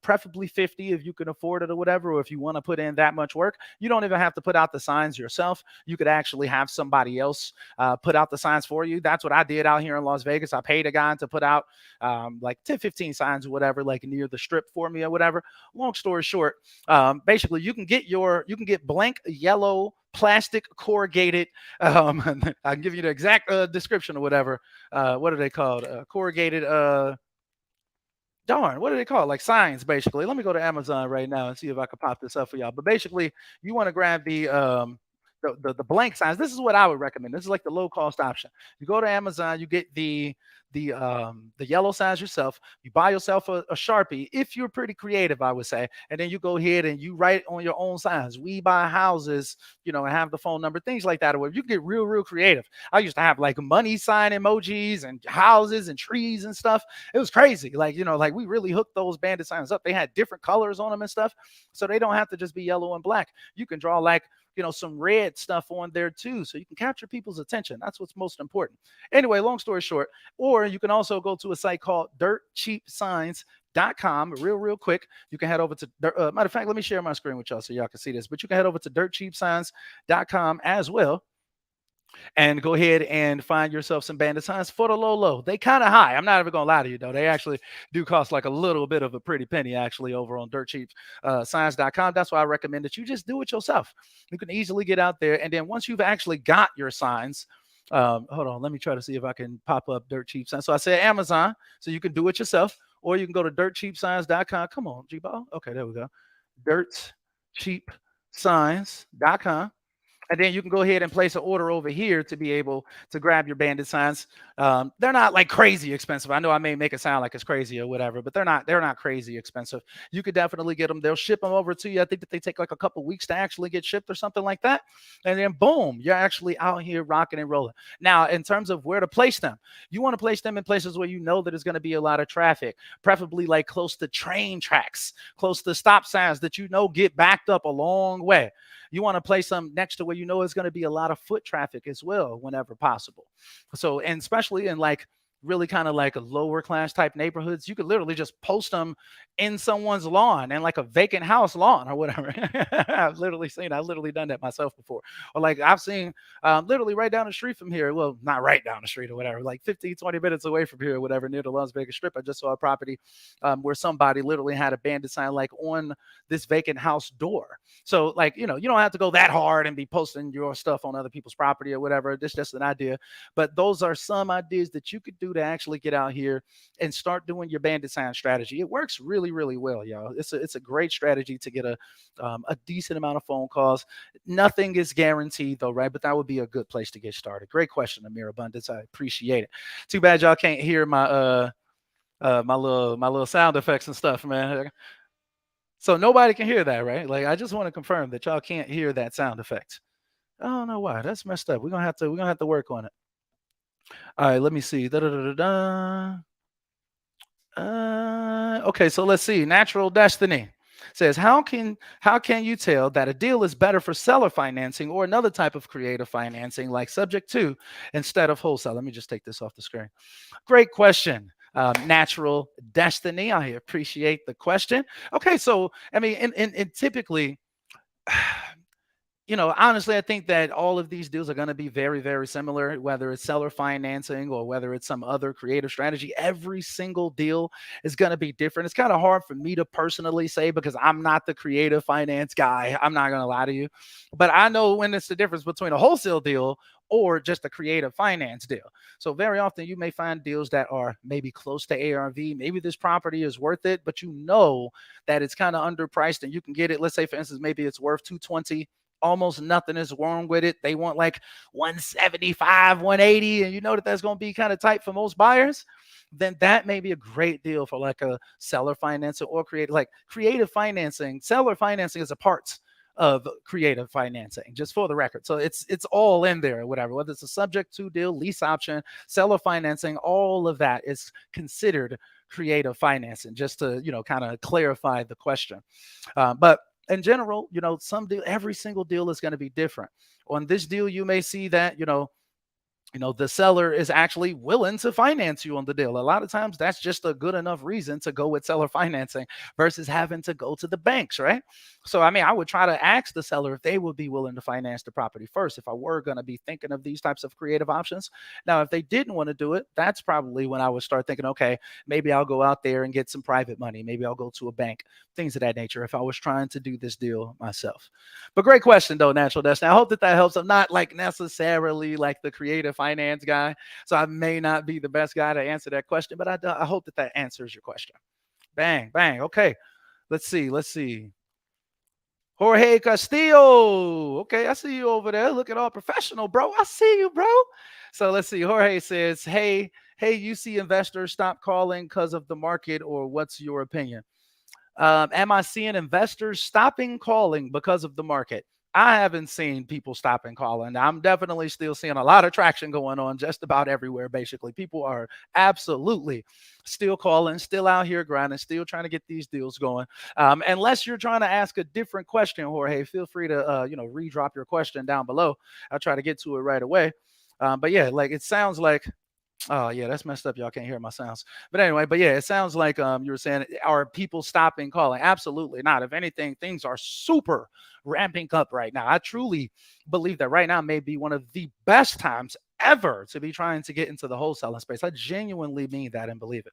preferably 50 if you can afford it or whatever, or if you want to put in that much work. You don't even have to put out the signs yourself. You could actually have somebody else put out the signs for you. That's what I did out here in Las Vegas. I paid a guy to put out like 10, 15 signs or whatever, like near the strip for me or whatever. Long story short, basically you can get blank yellow plastic corrugated I can give you the exact description or whatever. What are they called? Corrugated darn, what do they call it? Like signs, basically. Let me go to Amazon right now and see if I can pop this up for y'all. But basically, you want to grab the blank signs. This is what I would recommend. This is like the low cost option. You go to Amazon, you get the yellow signs yourself. You buy yourself a Sharpie if you're pretty creative, I would say, and then you go ahead and you write on your own signs. We buy houses, and have the phone number, things like that. Or you can get real creative. I used to have like money sign emojis and houses and trees and stuff. It was crazy. Like we really hooked those bandit signs up. They had different colors on them and stuff, so they don't have to just be yellow and black. You can draw like some red stuff on there too, so you can capture people's attention. That's what's most important. Anyway, long story short, or you can also go to a site called dirtcheapsigns.com. Real quick, you can head over to matter of fact, let me share my screen with y'all so y'all can see this. But you can head over to dirtcheapsigns.com as well and go ahead and find yourself some bandit signs for the low. They kind of high. I'm not even gonna lie to you though. They actually do cost like a little bit of a pretty penny actually over on dirtcheapsigns.com. That's why I recommend that you just do it yourself. You can easily get out there, and then once you've actually got your signs, hold on, let me try to see if I can pop up Dirt Cheap Signs. So I said Amazon, so you can do it yourself, or you can go to dirtcheapsigns.com. Come on, G-Ball. Okay, there we go. Dirtcheapsigns.com. And then you can go ahead and place an order over here to be able to grab your banded signs. They're not like crazy expensive. I know I may make it sound like it's crazy or whatever, but they're not crazy expensive. You could definitely get them. They'll ship them over to you. I think that they take like a couple weeks to actually get shipped or something like that. And then boom, you're actually out here rocking and rolling. Now, in terms of where to place them, you want to place them in places where you know that there's going to be a lot of traffic, preferably like close to train tracks, close to stop signs that you know get backed up a long way. You want to place them next to where you know it's going to be a lot of foot traffic as well, whenever possible. So, and especially in like really kind of like a lower class type neighborhoods, you could literally just post them in someone's lawn and like a vacant house lawn or whatever. I've literally done that myself before. Or like I've seen literally right down the street from here. Well, not right down the street or whatever, like 15, 20 minutes away from here or whatever, near the Las Vegas Strip. I just saw a property where somebody literally had a bandit sign like on this vacant house door. So, like, you don't have to go that hard and be posting your stuff on other people's property or whatever. This is just an idea. But those are some ideas that you could do to actually get out here and start doing your bandit sign strategy. It works really, really well, y'all. It's a great strategy to get a decent amount of phone calls. Nothing is guaranteed though, right? But that would be a good place to get started. Great question, Amir Abundance. I appreciate it. Too bad y'all can't hear my little sound effects and stuff, man. So nobody can hear that, right? Like I just want to confirm that y'all can't hear that sound effect. I don't know why. That's messed up. We're gonna have to work on it. All right, let me see. Da, da, da, da, da. Okay, so let's see. Natural Destiny says, how can you tell that a deal is better for seller financing or another type of creative financing like subject to instead of wholesale? Let me just take this off the screen. Great question. Natural Destiny. I appreciate the question. Okay, so I mean, and typically, honestly, I think that all of these deals are going to be very, very similar, whether it's seller financing or whether it's some other creative strategy. Every single deal is going to be different. It's kind of hard for me to personally say because I'm not the creative finance guy. I'm not going to lie to you. But I know when it's the difference between a wholesale deal or just a creative finance deal. So very often you may find deals that are maybe close to ARV. Maybe this property is worth it, but you know that it's kind of underpriced and you can get it. Let's say, for instance, maybe it's worth 220, almost nothing is wrong with it. They want like 175, 180, and you know that that's going to be kind of tight for most buyers. Then that may be a great deal for like a seller financing or creative financing. Seller financing is a part of creative financing, just for the record. So it's all in there, whatever. Whether it's a subject to deal, lease option, seller financing, all of that is considered creative financing. Just to kind of clarify the question, but in general, every single deal is going to be different. On this deal, you may see that, the seller is actually willing to finance you on the deal. A lot of times that's just a good enough reason to go with seller financing versus having to go to the banks, right? So, I mean, I would try to ask the seller if they would be willing to finance the property first if I were going to be thinking of these types of creative options. Now, if they didn't want to do it, that's probably when I would start thinking, okay, maybe I'll go out there and get some private money. Maybe I'll go to a bank, things of that nature if I was trying to do this deal myself. But great question, though, Natural Destiny. I hope that helps. I'm not like necessarily like the creative finance guy, so I may not be the best guy to answer that question, but I hope that answers your question. Bang, bang. Okay, let's see. Let's see. Jorge Castillo. Okay, I see you over there. Looking all professional, bro. I see you, bro. So let's see. Jorge says, hey, you see investors stop calling because of the market, or what's your opinion? Am I seeing investors stopping calling because of the market? I haven't seen people stopping calling. I'm definitely still seeing a lot of traction going on just about everywhere, basically. People are absolutely still calling, still out here grinding, still trying to get these deals going. Unless you're trying to ask a different question, Jorge, feel free to, redrop your question down below. I'll try to get to it right away. But yeah, like it sounds like, oh yeah, that's messed up. Y'all can't hear my sounds. But anyway, but yeah, it sounds like you were saying, are people stopping calling? Absolutely not. If anything, things are super ramping up right now. I truly believe that right now may be one of the best times ever to be trying to get into the wholesaling space. I genuinely mean that and believe it.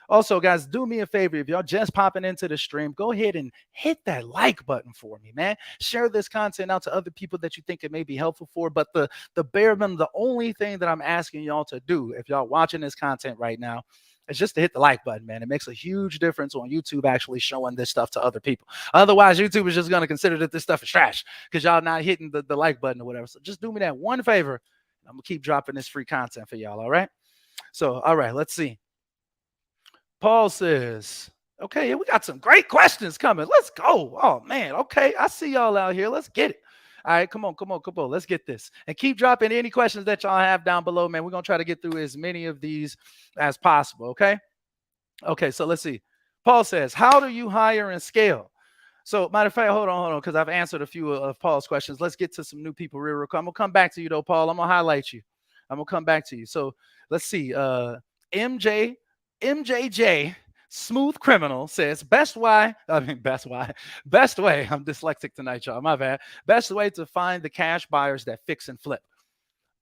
Also, guys, do me a favor. If y'all just popping into the stream, go ahead and hit that like button for me, man. Share this content out to other people that you think it may be helpful for. But the bare minimum, the only thing that I'm asking y'all to do, if y'all watching this content right now, is just to hit the like button, man. It makes a huge difference on YouTube actually showing this stuff to other people. Otherwise, YouTube is just going to consider that this stuff is trash because y'all not hitting the like button or whatever. So just do me that one favor. I'm going to keep dropping this free content for y'all, all right? So, all right, let's see. Paul says, okay, yeah, we got some great questions coming. Let's go. Oh, man. Okay, I see y'all out here. Let's get it. All right, come on, come on, come on. Let's get this. And keep dropping any questions that y'all have down below, man. We're going to try to get through as many of these as possible, okay? Okay, so let's see. Paul says, how do you hire and scale? So, matter of fact, hold on, because I've answered a few of Paul's questions. Let's get to some new people real quick. I'm going to come back to you, though, Paul. I'm going to highlight you. I'm going to come back to you. So, let's see. MJJ, Smooth Criminal says, best way. I'm dyslexic tonight, y'all. My bad. Best way to find the cash buyers that fix and flip.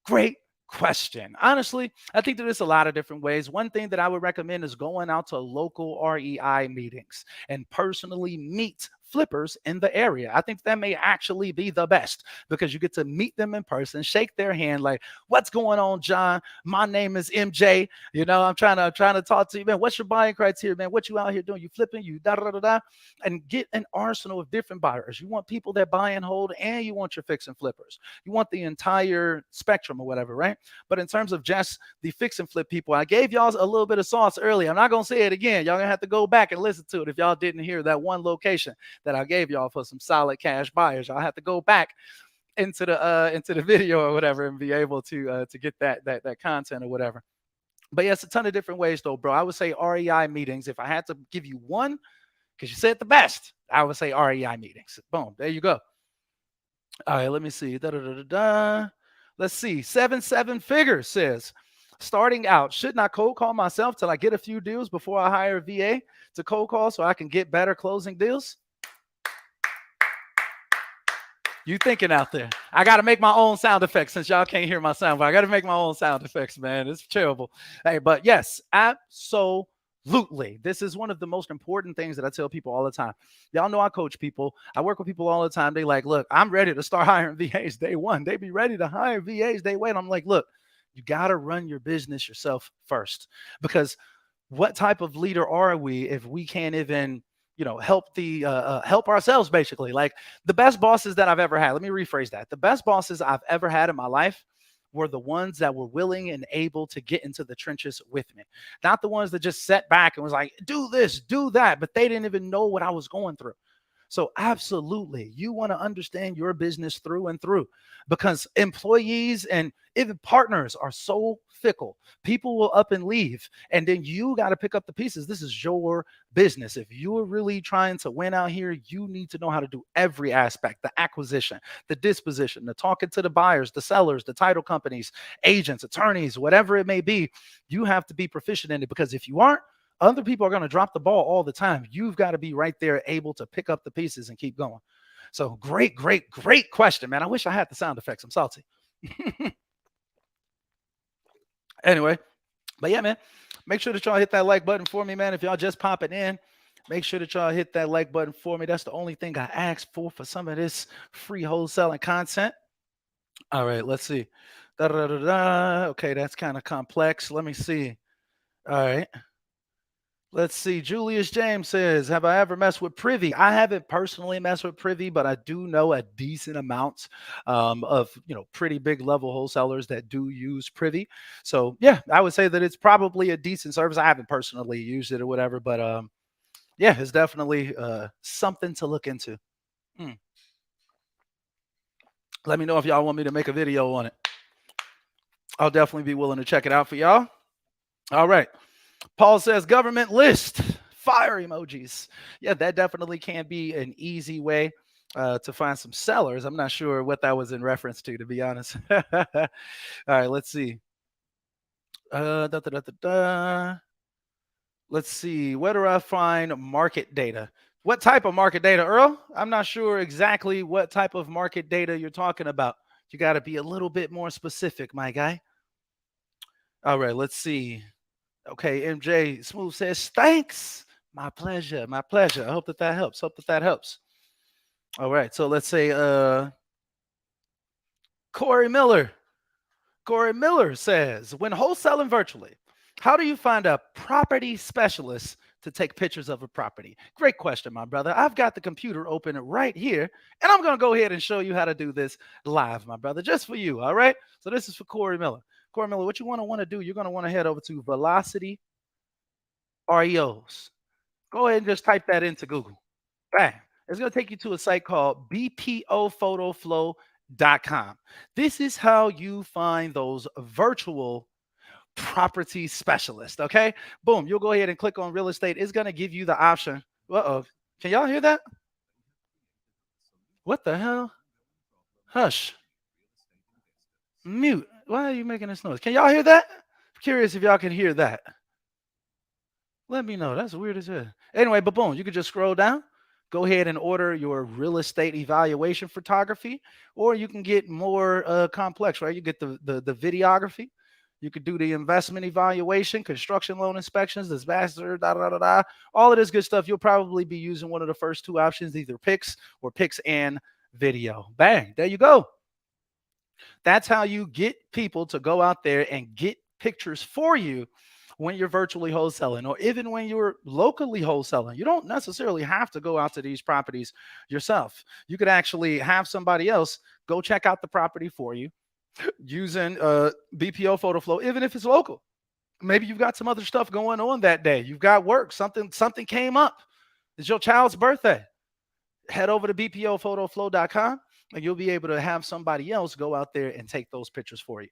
Great question. Honestly, I think there's a lot of different ways. One thing that I would recommend is going out to local REI meetings and personally meet flippers in the area. I think that may actually be the best because you get to meet them in person, shake their hand, like, what's going on, John? My name is MJ. You know, I'm trying to talk to you, man. What's your buying criteria, man? What you out here doing? You flipping, you da da da da, and get an arsenal of different buyers. You want people that buy and hold, and you want your fix and flippers. You want the entire spectrum or whatever, right? But in terms of just the fix and flip people, I gave y'all a little bit of sauce earlier. I'm not gonna say it again. Y'all gonna have to go back and listen to it if y'all didn't hear that one location that I gave y'all for some solid cash buyers. Y'all have to go back into the video or whatever and be able to get that content or whatever. But yeah, it's a ton of different ways though, bro. I would say REI meetings. If I had to give you one, because you said the best, I would say REI meetings. Boom, there you go. All right, let me see. Let's see. 7 figures says, starting out, shouldn't I cold call myself till I get a few deals before I hire a VA to cold call so I can get better closing deals? You thinking out there. I got to make my own sound effects since y'all can't hear my sound, but I got to make my own sound effects, man. It's terrible. Hey, but yes, absolutely. This is one of the most important things that I tell people all the time. Y'all know I coach people. I work with people all the time. They like, look, I'm ready to start hiring VAs day one. They be ready to hire VAs day one. I'm like, look, you got to run your business yourself first, because what type of leader are we if we can't even help ourselves, basically? Like, the best bosses that I've ever had, let me rephrase that, the best bosses I've ever had in my life were the ones that were willing and able to get into the trenches with me, not the ones that just sat back and was like, do this, do that, but they didn't even know what I was going through. So absolutely, you want to understand your business through and through, because employees and even partners are so fickle. People will up and leave, and then you got to pick up the pieces. This is your business. If you're really trying to win out here, you need to know how to do every aspect: the acquisition, the disposition, the talking to the buyers, the sellers, the title companies, agents, attorneys, whatever it may be. You have to be proficient in it, because if you aren't, other people are going to drop the ball all the time. You've got to be right there, able to pick up the pieces and keep going. So great, great, great question, man. I wish I had the sound effects. I'm salty. Anyway, but yeah, man, make sure that y'all hit that like button for me, man. If y'all just popping in, make sure that y'all hit that like button for me. That's the only thing I asked for some of this free wholesaling content. All right, let's see. Da, da, da, da. Okay, that's kind of complex. Let me see. All right. Let's see. Julius James says, have I ever messed with Privy? I haven't personally messed with Privy, but I do know a decent amount of, pretty big level wholesalers that do use Privy. So yeah, I would say that it's probably a decent service. I haven't personally used it or whatever, but yeah, it's definitely something to look into. Mm. Let me know if y'all want me to make a video on it. I'll definitely be willing to check it out for y'all. All right. Paul says, government list, fire emojis. Yeah, that definitely can be an easy way to find some sellers. I'm not sure what that was in reference to be honest. All right, let's see. Da, da, da, da, da. Let's see. Where do I find market data? What type of market data, Earl? I'm not sure exactly what type of market data you're talking about. You got to be a little bit more specific, my guy. All right, let's see. Okay, MJ Smooth says, thanks. My pleasure. My pleasure. I hope that helps. All right. So let's say Corey Miller. Corey Miller says, when wholesaling virtually, How do you find a property specialist to take pictures of a property? Great question, my brother. I've got the computer open right here, and I'm going to go ahead and show you how to do this live, my brother, just for you. All right. So this is for Corey Miller. Corey Miller, what you want to do? You're going to want to head over to Velocity REOs. Go ahead and just type that into Google. Bang. It's going to take you to a site called bpophotoflow.com. This is how you find those virtual property specialist. Okay. Boom. You'll go ahead and click on real estate. It's going to give you the option. Uh oh. Can y'all hear that? What the hell? Hush. Mute. Why are you making this noise? Can y'all hear that? Curious if y'all can hear that. Let me know. That's weird as hell. Anyway, but boom, you can just scroll down, go ahead and order your real estate evaluation photography, or you can get more complex, right? You get the videography. You could do the investment evaluation, construction loan inspections, disaster, da da da da. All of this good stuff. You'll probably be using one of the first two options, either pics or pics and video. Bang, there you go. That's how you get people to go out there and get pictures for you when you're virtually wholesaling or even when you're locally wholesaling. You don't necessarily have to go out to these properties yourself. You could actually have somebody else go check out the property for you using BPO photo flow, even if it's local. Maybe you've got some other stuff going on that day. You've got work, something came up. It's your child's birthday. Head over to bpophotoflow.com and you'll be able to have somebody else go out there and take those pictures for you.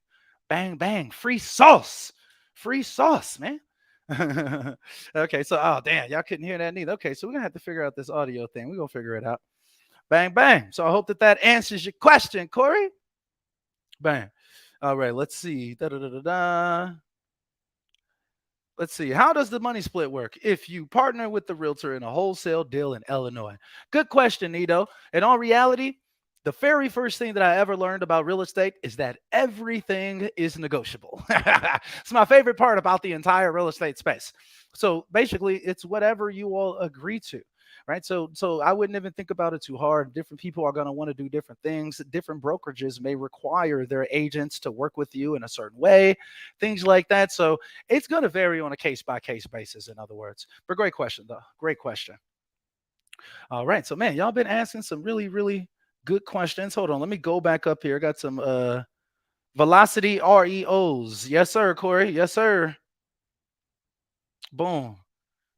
Bang, bang, free sauce, man. Okay, so oh damn, y'all couldn't hear that neither. Okay, so we're gonna have to figure out this audio thing. We're gonna figure it out. Bang, bang. So I hope that answers your question, Corey. Bang. All right, let's see. Da, da, da, da, da. Let's see. How does the money split work if you partner with the realtor in a wholesale deal in Illinois? Good question, Nito. In all reality, the very first thing that I ever learned about real estate is that everything is negotiable. It's my favorite part about the entire real estate space. So basically, it's whatever you all agree to. Right. So I wouldn't even think about it too hard. Different people are going to want to do different things. Different brokerages may require their agents to work with you in a certain way, things like that. So it's going to vary on a case by case basis, in other words. But great question, though. Great question. All right. So, man, y'all been asking some really, really good questions. Hold on. Let me go back up here. I got some velocity REOs. Yes, sir, Corey. Yes, sir. Boom.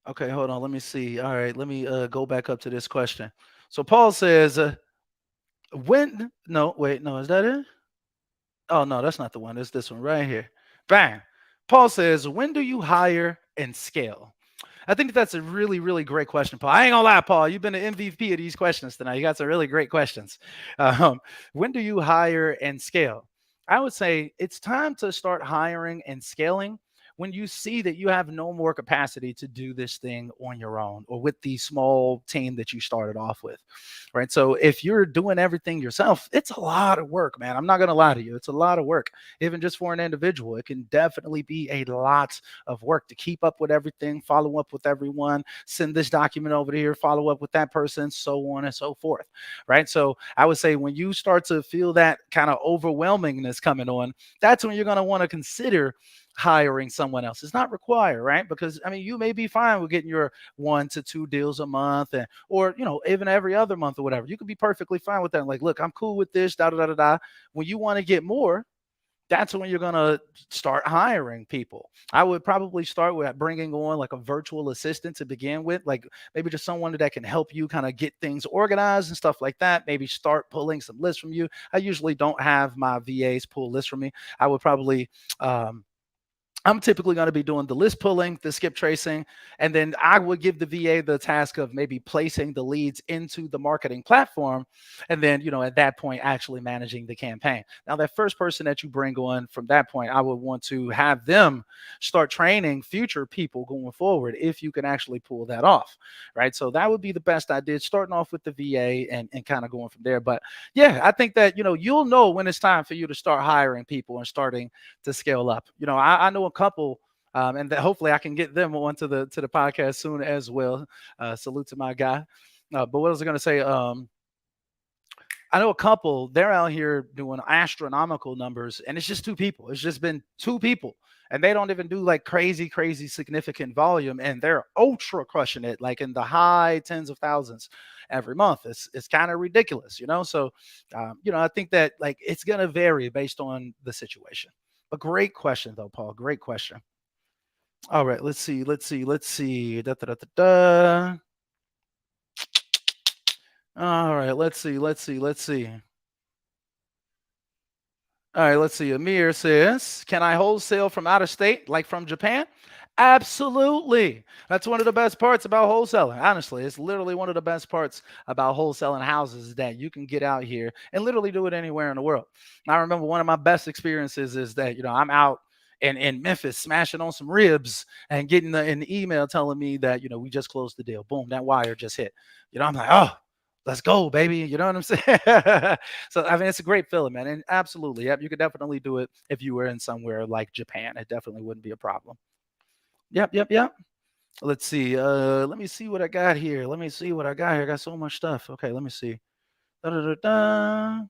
Okay, hold on. Let me see. All right. Let me go back up to this question. So, Paul says, when, no, wait, no, is that it? Oh, no, that's not the one. It's this one right here. Bang. Paul says, when do you hire and scale? I think that's a really, really great question, Paul. I ain't gonna lie, Paul. You've been the MVP of these questions tonight. You got some really great questions. When do you hire and scale? I would say it's time to start hiring and scaling when you see that you have no more capacity to do this thing on your own or with the small team that you started off with. Right. So if you're doing everything yourself, it's a lot of work, man. I'm not going to lie to you. It's a lot of work, even just for an individual. It can definitely be a lot of work to keep up with everything, follow up with everyone, send this document over here, follow up with that person, so on and so forth. Right. So I would say when you start to feel that kind of overwhelmingness coming on, that's when you're going to want to consider hiring someone else. It's not required, right? Because I mean, you may be fine with getting your 1 to 2 deals a month, and or even every other month or whatever. You could be perfectly fine with that. Like, look, I'm cool with this. Da da da da da. When you want to get more, that's when you're gonna start hiring people. I would probably start with bringing on like a virtual assistant to begin with, like maybe just someone that can help you kind of get things organized and stuff like that. Maybe start pulling some lists from you. I usually don't have my VAs pull lists from me. I would probably I'm typically going to be doing the list pulling, the skip tracing, and then I would give the VA the task of maybe placing the leads into the marketing platform. And then, at that point, actually managing the campaign. Now, that first person that you bring on from that point, I would want to have them start training future people going forward if you can actually pull that off. Right. So that would be the best idea, starting off with the VA and kind of going from there. But yeah, I think that, you'll know when it's time for you to start hiring people and starting to scale up. I know a couple, and that hopefully I can get them onto the podcast soon as well. Salute to my guy. But what was I going to say? I know a couple, they're out here doing astronomical numbers, and it's just two people. It's just been two people. And they don't even do like crazy, crazy significant volume, and they're ultra crushing it, like in the high tens of thousands every month. It's kind of ridiculous, you know. So, I think that like it's gonna vary based on the situation. But great question though, Paul. Great question. All right, let's see. Da, da, da, da, da. All right, let's see. All right, let's see. Amir says, "Can I wholesale from out of state, like from Japan?" Absolutely. That's one of the best parts about wholesaling. Honestly, it's literally one of the best parts about wholesaling houses is that you can get out here and literally do it anywhere in the world. I remember one of my best experiences is that, I'm out in Memphis smashing on some ribs and getting an email telling me that, we just closed the deal. Boom, that wire just hit. I'm like, oh, let's go, baby. You know what I'm saying? So I mean, it's a great feeling, man. And absolutely, yep, you could definitely do it if you were in somewhere like Japan. It definitely wouldn't be a problem. Yep, yep, yep. Let's see. Let me see what I got here. Let me see what I got here. I got so much stuff. Okay, let me see. Da, da, da, da.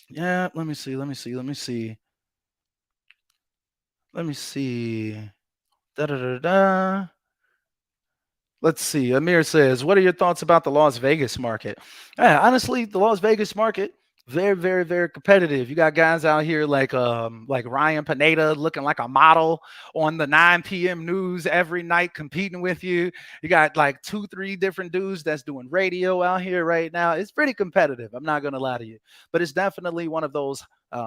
Yeah, let me see. Let me see. Let me see. Let me see. Da da da da. Let's see. Amir says, "What are your thoughts about the Las Vegas market?" Yeah, honestly, the Las Vegas market very, very, very competitive. You got guys out here like Ryan Pineda looking like a model on the 9 p.m. news every night, competing with you. You got like two, three different dudes that's doing radio out here right now. It's pretty competitive. I'm not gonna lie to you, but it's definitely one of those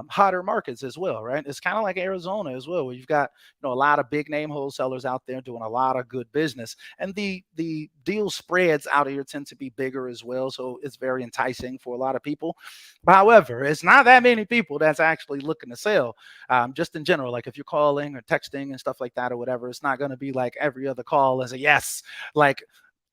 hotter markets as well, right? It's kind of like Arizona as well, where you've got a lot of big name wholesalers out there doing a lot of good business, and the deal spreads out here tend to be bigger as well, so it's very enticing for a lot of people. However, it's not that many people that's actually looking to sell. Just in general, like if you're calling or texting and stuff like that or whatever, it's not going to be like every other call as a yes. Like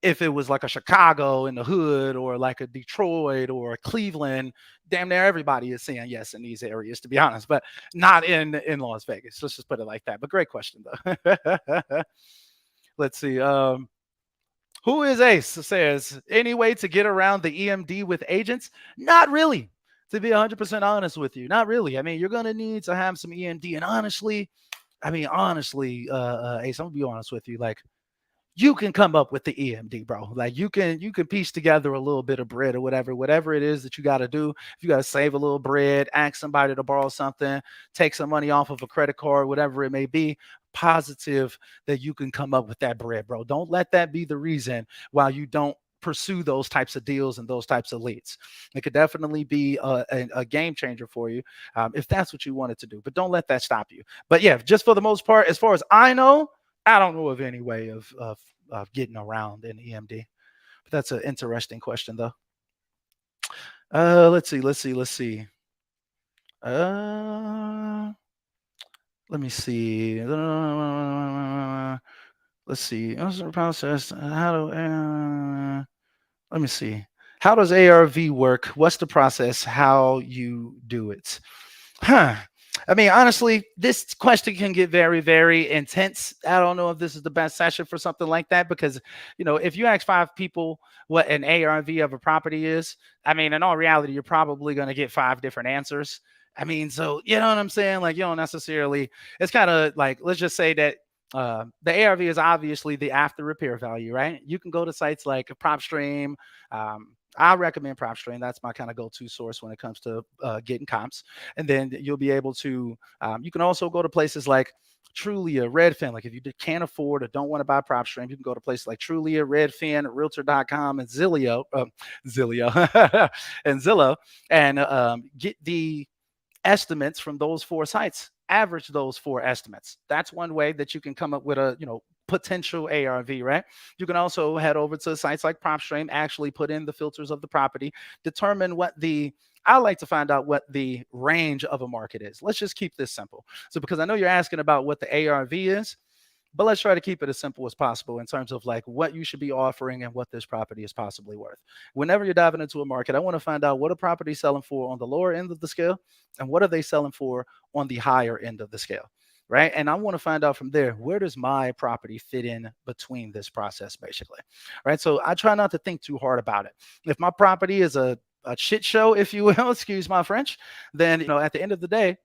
if it was like a Chicago in the hood or like a Detroit or a Cleveland, damn near everybody is saying yes in these areas, to be honest, but not in Las Vegas. Let's just put it like that. But great question though. Let's see. Who is Ace says, any way to get around the EMD with agents? Not really. To be 100% honest with you, not really. I mean, you're going to need to have some EMD. And honestly, Ace, I'm going to be honest with you. Like, you can come up with the EMD, bro. Like you can piece together a little bit of bread or whatever it is that you got to do. If you got to save a little bread, ask somebody to borrow something, take some money off of a credit card, whatever it may be, positive that you can come up with that bread, bro. Don't let that be the reason why you don't pursue those types of deals and those types of leads. It could definitely be a game changer for you if that's what you wanted to do. But don't let that stop you. But yeah, just for the most part, as far as I don't know of any way of getting around an EMD. But that's an interesting question, though. Let's see. Uh, Let me see. Let's see. What's the process? Let me see. How does ARV work? What's the process? How you do it? Huh. I mean, honestly, this question can get very, very intense. I don't know if this is the best session for something like that because, if you ask five people what an ARV of a property is, I mean, in all reality, you're probably going to get five different answers. I mean, so you know what I'm saying? Like, you don't necessarily, it's kind of like, let's just say that the ARV is obviously the after repair value, right? You can go to sites like PropStream. I recommend PropStream. That's my kind of go-to source when it comes to getting comps. And then you'll be able to, you can also go to places like Trulia, Redfin. Like if you can't afford or don't want to buy PropStream, you can go to places like Trulia, Redfin, Realtor.com, and Zillow, and Zillow, and get the estimates from those four sites, average those four estimates. That's one way that you can come up with a potential ARV, right? You can also head over to sites like PropStream, actually put in the filters of the property, determine I like to find out what the range of a market is. Let's just keep this simple. So because I know you're asking about what the ARV is, but let's try to keep it as simple as possible in terms of like what you should be offering and what this property is possibly worth. Whenever you're diving into a market, I want to find out what a property is selling for on the lower end of the scale and what are they selling for on the higher end of the scale. Right. And I want to find out from there, where does my property fit in between this process, basically? Right. So I try not to think too hard about it. If my property is a a shit show, if you will, excuse my French, then at the end of the day,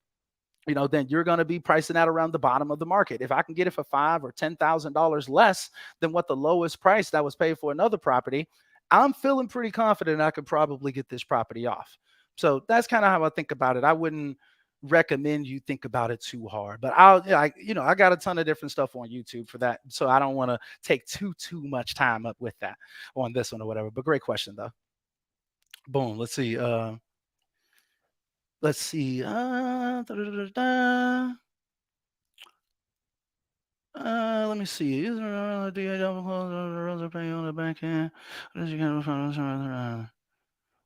then you're going to be pricing out around the bottom of the market. If I can get it for $5,000 or $10,000 less than what the lowest price that was paid for another property, I'm feeling pretty confident I could probably get this property off. So that's kind of how I think about it. I wouldn't recommend you think about it too hard, but I got a ton of different stuff on YouTube for that, so I don't want to take too much time up with that on this one or whatever. But great question though. Boom. Let's see. Let's see. Let me see.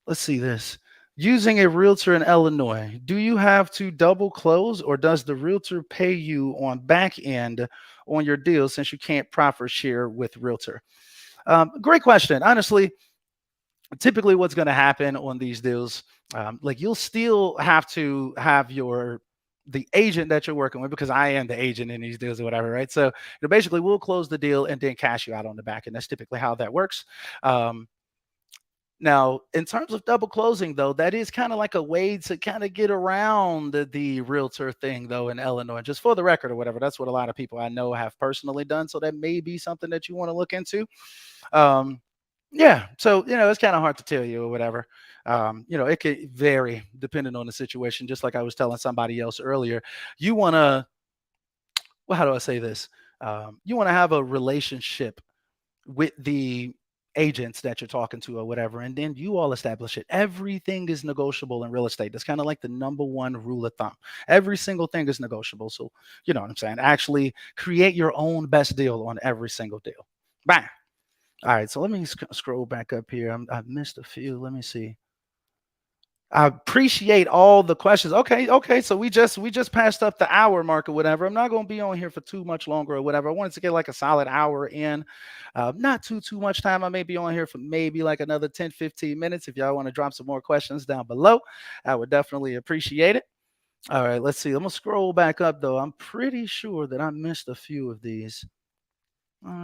Let's see this. Using a realtor in Illinois, do you have to double close, or does the realtor pay you on back end on your deal since you can't profit share with realtor? Great question. Honestly, typically what's going to happen on these deals, like you'll still have to have the agent that you're working with, because I am the agent in these deals or whatever, right? So basically we'll close the deal and then cash you out on the back end. That's typically how that works. Now, in terms of double closing, though, that is kind of like a way to kind of get around the realtor thing, though, in Illinois. Just for the record or whatever, that's what a lot of people I know have personally done. So that may be something that you want to look into. Um, yeah, so it's kind of hard to tell you or whatever. It could vary depending on the situation. Just like I was telling somebody else earlier, you want to, well, how do I say this? You want to have a relationship with the agents that you're talking to or whatever, and then you all establish it. Everything is negotiable in real estate. That's kind of like the number one rule of thumb. Every single thing is negotiable. So you know what I'm saying? Actually create your own best deal on every single deal. Bang. All right, so let me scroll back up here. I've missed a few. Let me see. I appreciate all the questions. Okay. So we just passed up the hour mark or whatever. I'm not going to be on here for too much longer or whatever. I wanted to get like a solid hour in. Not too much time. I may be on here for maybe like another 10, 15 minutes. If y'all want to drop some more questions down below, I would definitely appreciate it. All right, let's see. I'm gonna scroll back up though. I'm pretty sure that I missed a few of these. Hold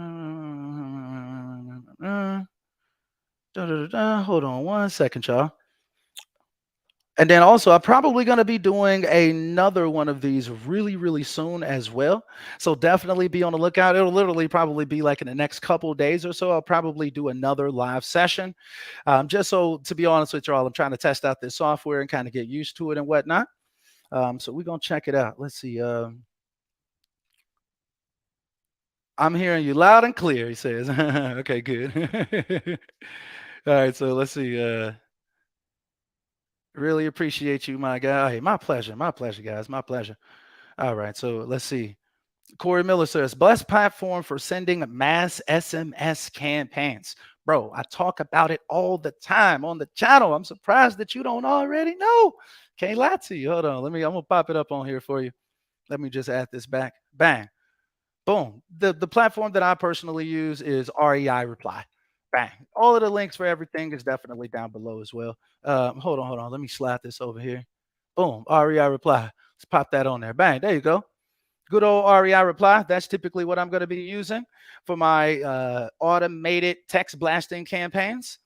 on one second, y'all. And then also, I'm probably going to be doing another one of these really, really soon as well. So definitely be on the lookout. It'll literally probably be like in the next couple of days or so. I'll probably do another live session. Just so, to be honest with y'all, I'm trying to test out this software and kind of get used to it and whatnot. So we're going to check it out. Let's see. I'm hearing you loud and clear, he says. Okay, good. All right, so let's see. Really appreciate you, my guy. Hey, my pleasure. My pleasure, guys. My pleasure. All right. So let's see. Corey Miller says, best platform for sending mass SMS campaigns. Bro, I talk about it all the time on the channel. I'm surprised that you don't already know. Can't lie to you. Hold on. I'm going to pop it up on here for you. Let me just add this back. Bang. Boom. The platform that I personally use is REI Reply. Bang. All of the links for everything is definitely down below as well. Hold on. Let me slide this over here. Boom. REI Reply. Let's pop that on there. Bang. There you go. Good old REI Reply. That's typically what I'm going to be using for my automated text blasting campaigns.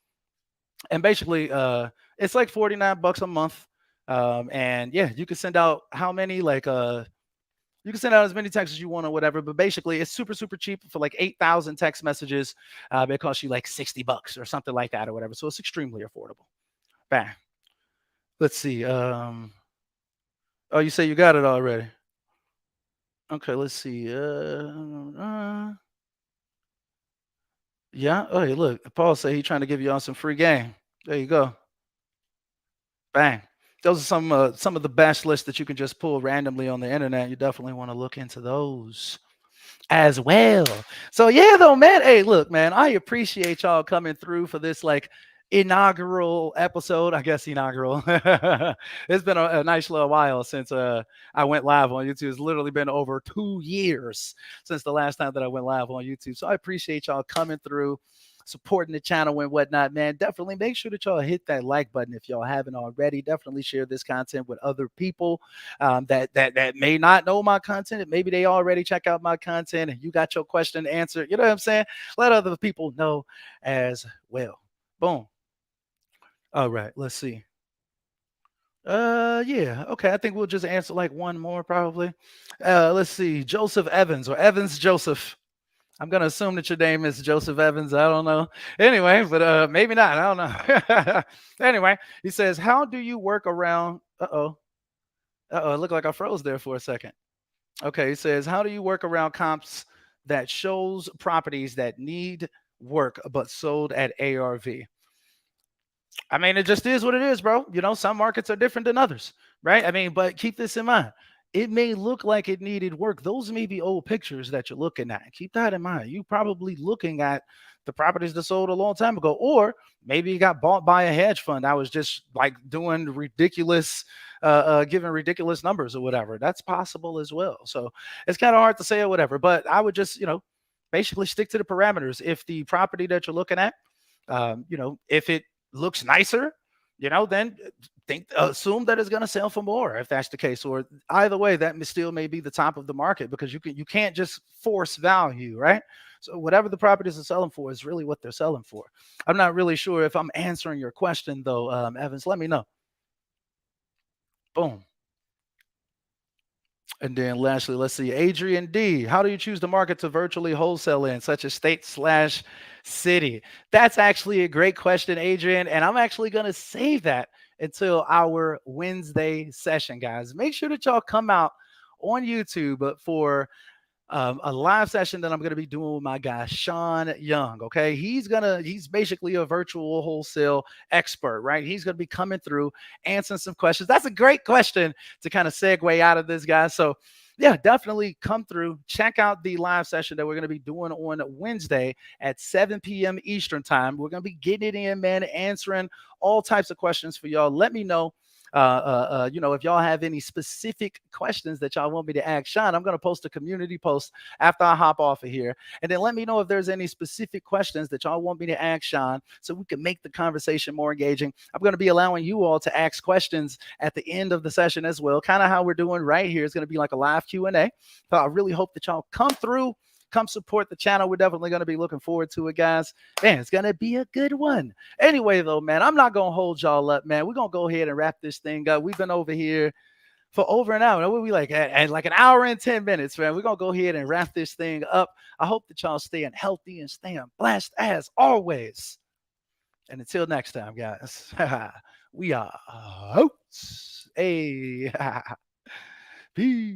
And basically, it's like 49 bucks a month. And yeah, you can send out how many? Like you can send out as many texts as you want or whatever, but basically it's super cheap. For like 8,000 text messages. It costs you like 60 bucks or something like that or whatever. So it's extremely affordable. Bang. Let's see. Oh, you say you got it already. Okay, let's see. Yeah. Oh, hey, look. Paul say he's trying to give you all some free game. There you go. Bang. Those are some of the best lists that you can just pull randomly on the internet. You definitely want to look into those as well. So yeah, though, man. Hey, look, man, I appreciate y'all coming through for this like inaugural episode. I guess inaugural. It's been a nice little while since I went live on YouTube. It's literally been over 2 years since the last time that I went live on YouTube. So I appreciate y'all coming through, supporting the channel and whatnot, man. Definitely make sure that y'all hit that like button if y'all haven't already. Definitely share this content with other people that may not know my content. And maybe they already check out my content and you got your question answered. You know what I'm saying? Let other people know as well. Boom. All right, let's see. Yeah, okay. I think we'll just answer like one more probably. Let's see. Joseph Evans or Evans Joseph. I'm gonna assume that your name is Joseph Evans. I don't know. Anyway, but maybe not. I don't know. Anyway, he says, "How do you work around?" It looked like I froze there for a second. Okay, he says, "How do you work around comps that shows properties that need work but sold at ARV?" I mean, it just is what it is, bro. You know, some markets are different than others, right? I mean, but keep this in mind. It may look like it needed work. Those may be old pictures that you're looking at. Keep that in mind. You probably looking at the properties that sold a long time ago, or maybe you got bought by a hedge fund. I was just like doing ridiculous, giving ridiculous numbers or whatever. That's possible as well. So it's kind of hard to say or whatever. But I would just, basically stick to the parameters. If the property that you're looking at, if it looks nicer, then think assume that it's going to sell for more if that's the case. Or either way, that still may be the top of the market because you can't just force value, right? So whatever the properties are selling for is really what they're selling for. I'm not really sure if I'm answering your question though, Evans. Let me know. Boom. And then lastly, let's see, Adrian D. How do you choose the market to virtually wholesale in, such as state slash city? That's actually a great question, Adrian. And I'm actually going to save that until our Wednesday session, guys. Make sure that y'all come out on YouTube for a live session that I'm going to be doing with my guy Sean Young. Okay, he's basically a virtual wholesale expert, right? He's going to be coming through, answering some questions. That's a great question to kind of segue out of this, guy. So yeah, definitely come through. Check out the live session that we're going to be doing on Wednesday at 7 p.m. Eastern time. We're going to be getting it in, man, answering all types of questions for y'all. Let me know if y'all have any specific questions that y'all want me to ask Sean. I'm going to post a community post after I hop off of here. And then let me know if there's any specific questions that y'all want me to ask Sean so we can make the conversation more engaging. I'm going to be allowing you all to ask questions at the end of the session as well. Kind of how we're doing right here. It's going to be like a live Q&A. So I really hope that y'all come through. Come support the channel. We're definitely going to be looking forward to it, guys. Man, it's going to be a good one. Anyway, though, man, I'm not going to hold y'all up, man. We're going to go ahead and wrap this thing up. We've been over here for over an hour. What we like at like an hour and 10 minutes, man. We're going to go ahead and wrap this thing up. I hope that y'all staying healthy and staying blessed as always. And until next time, guys, we are out. Hey, peace.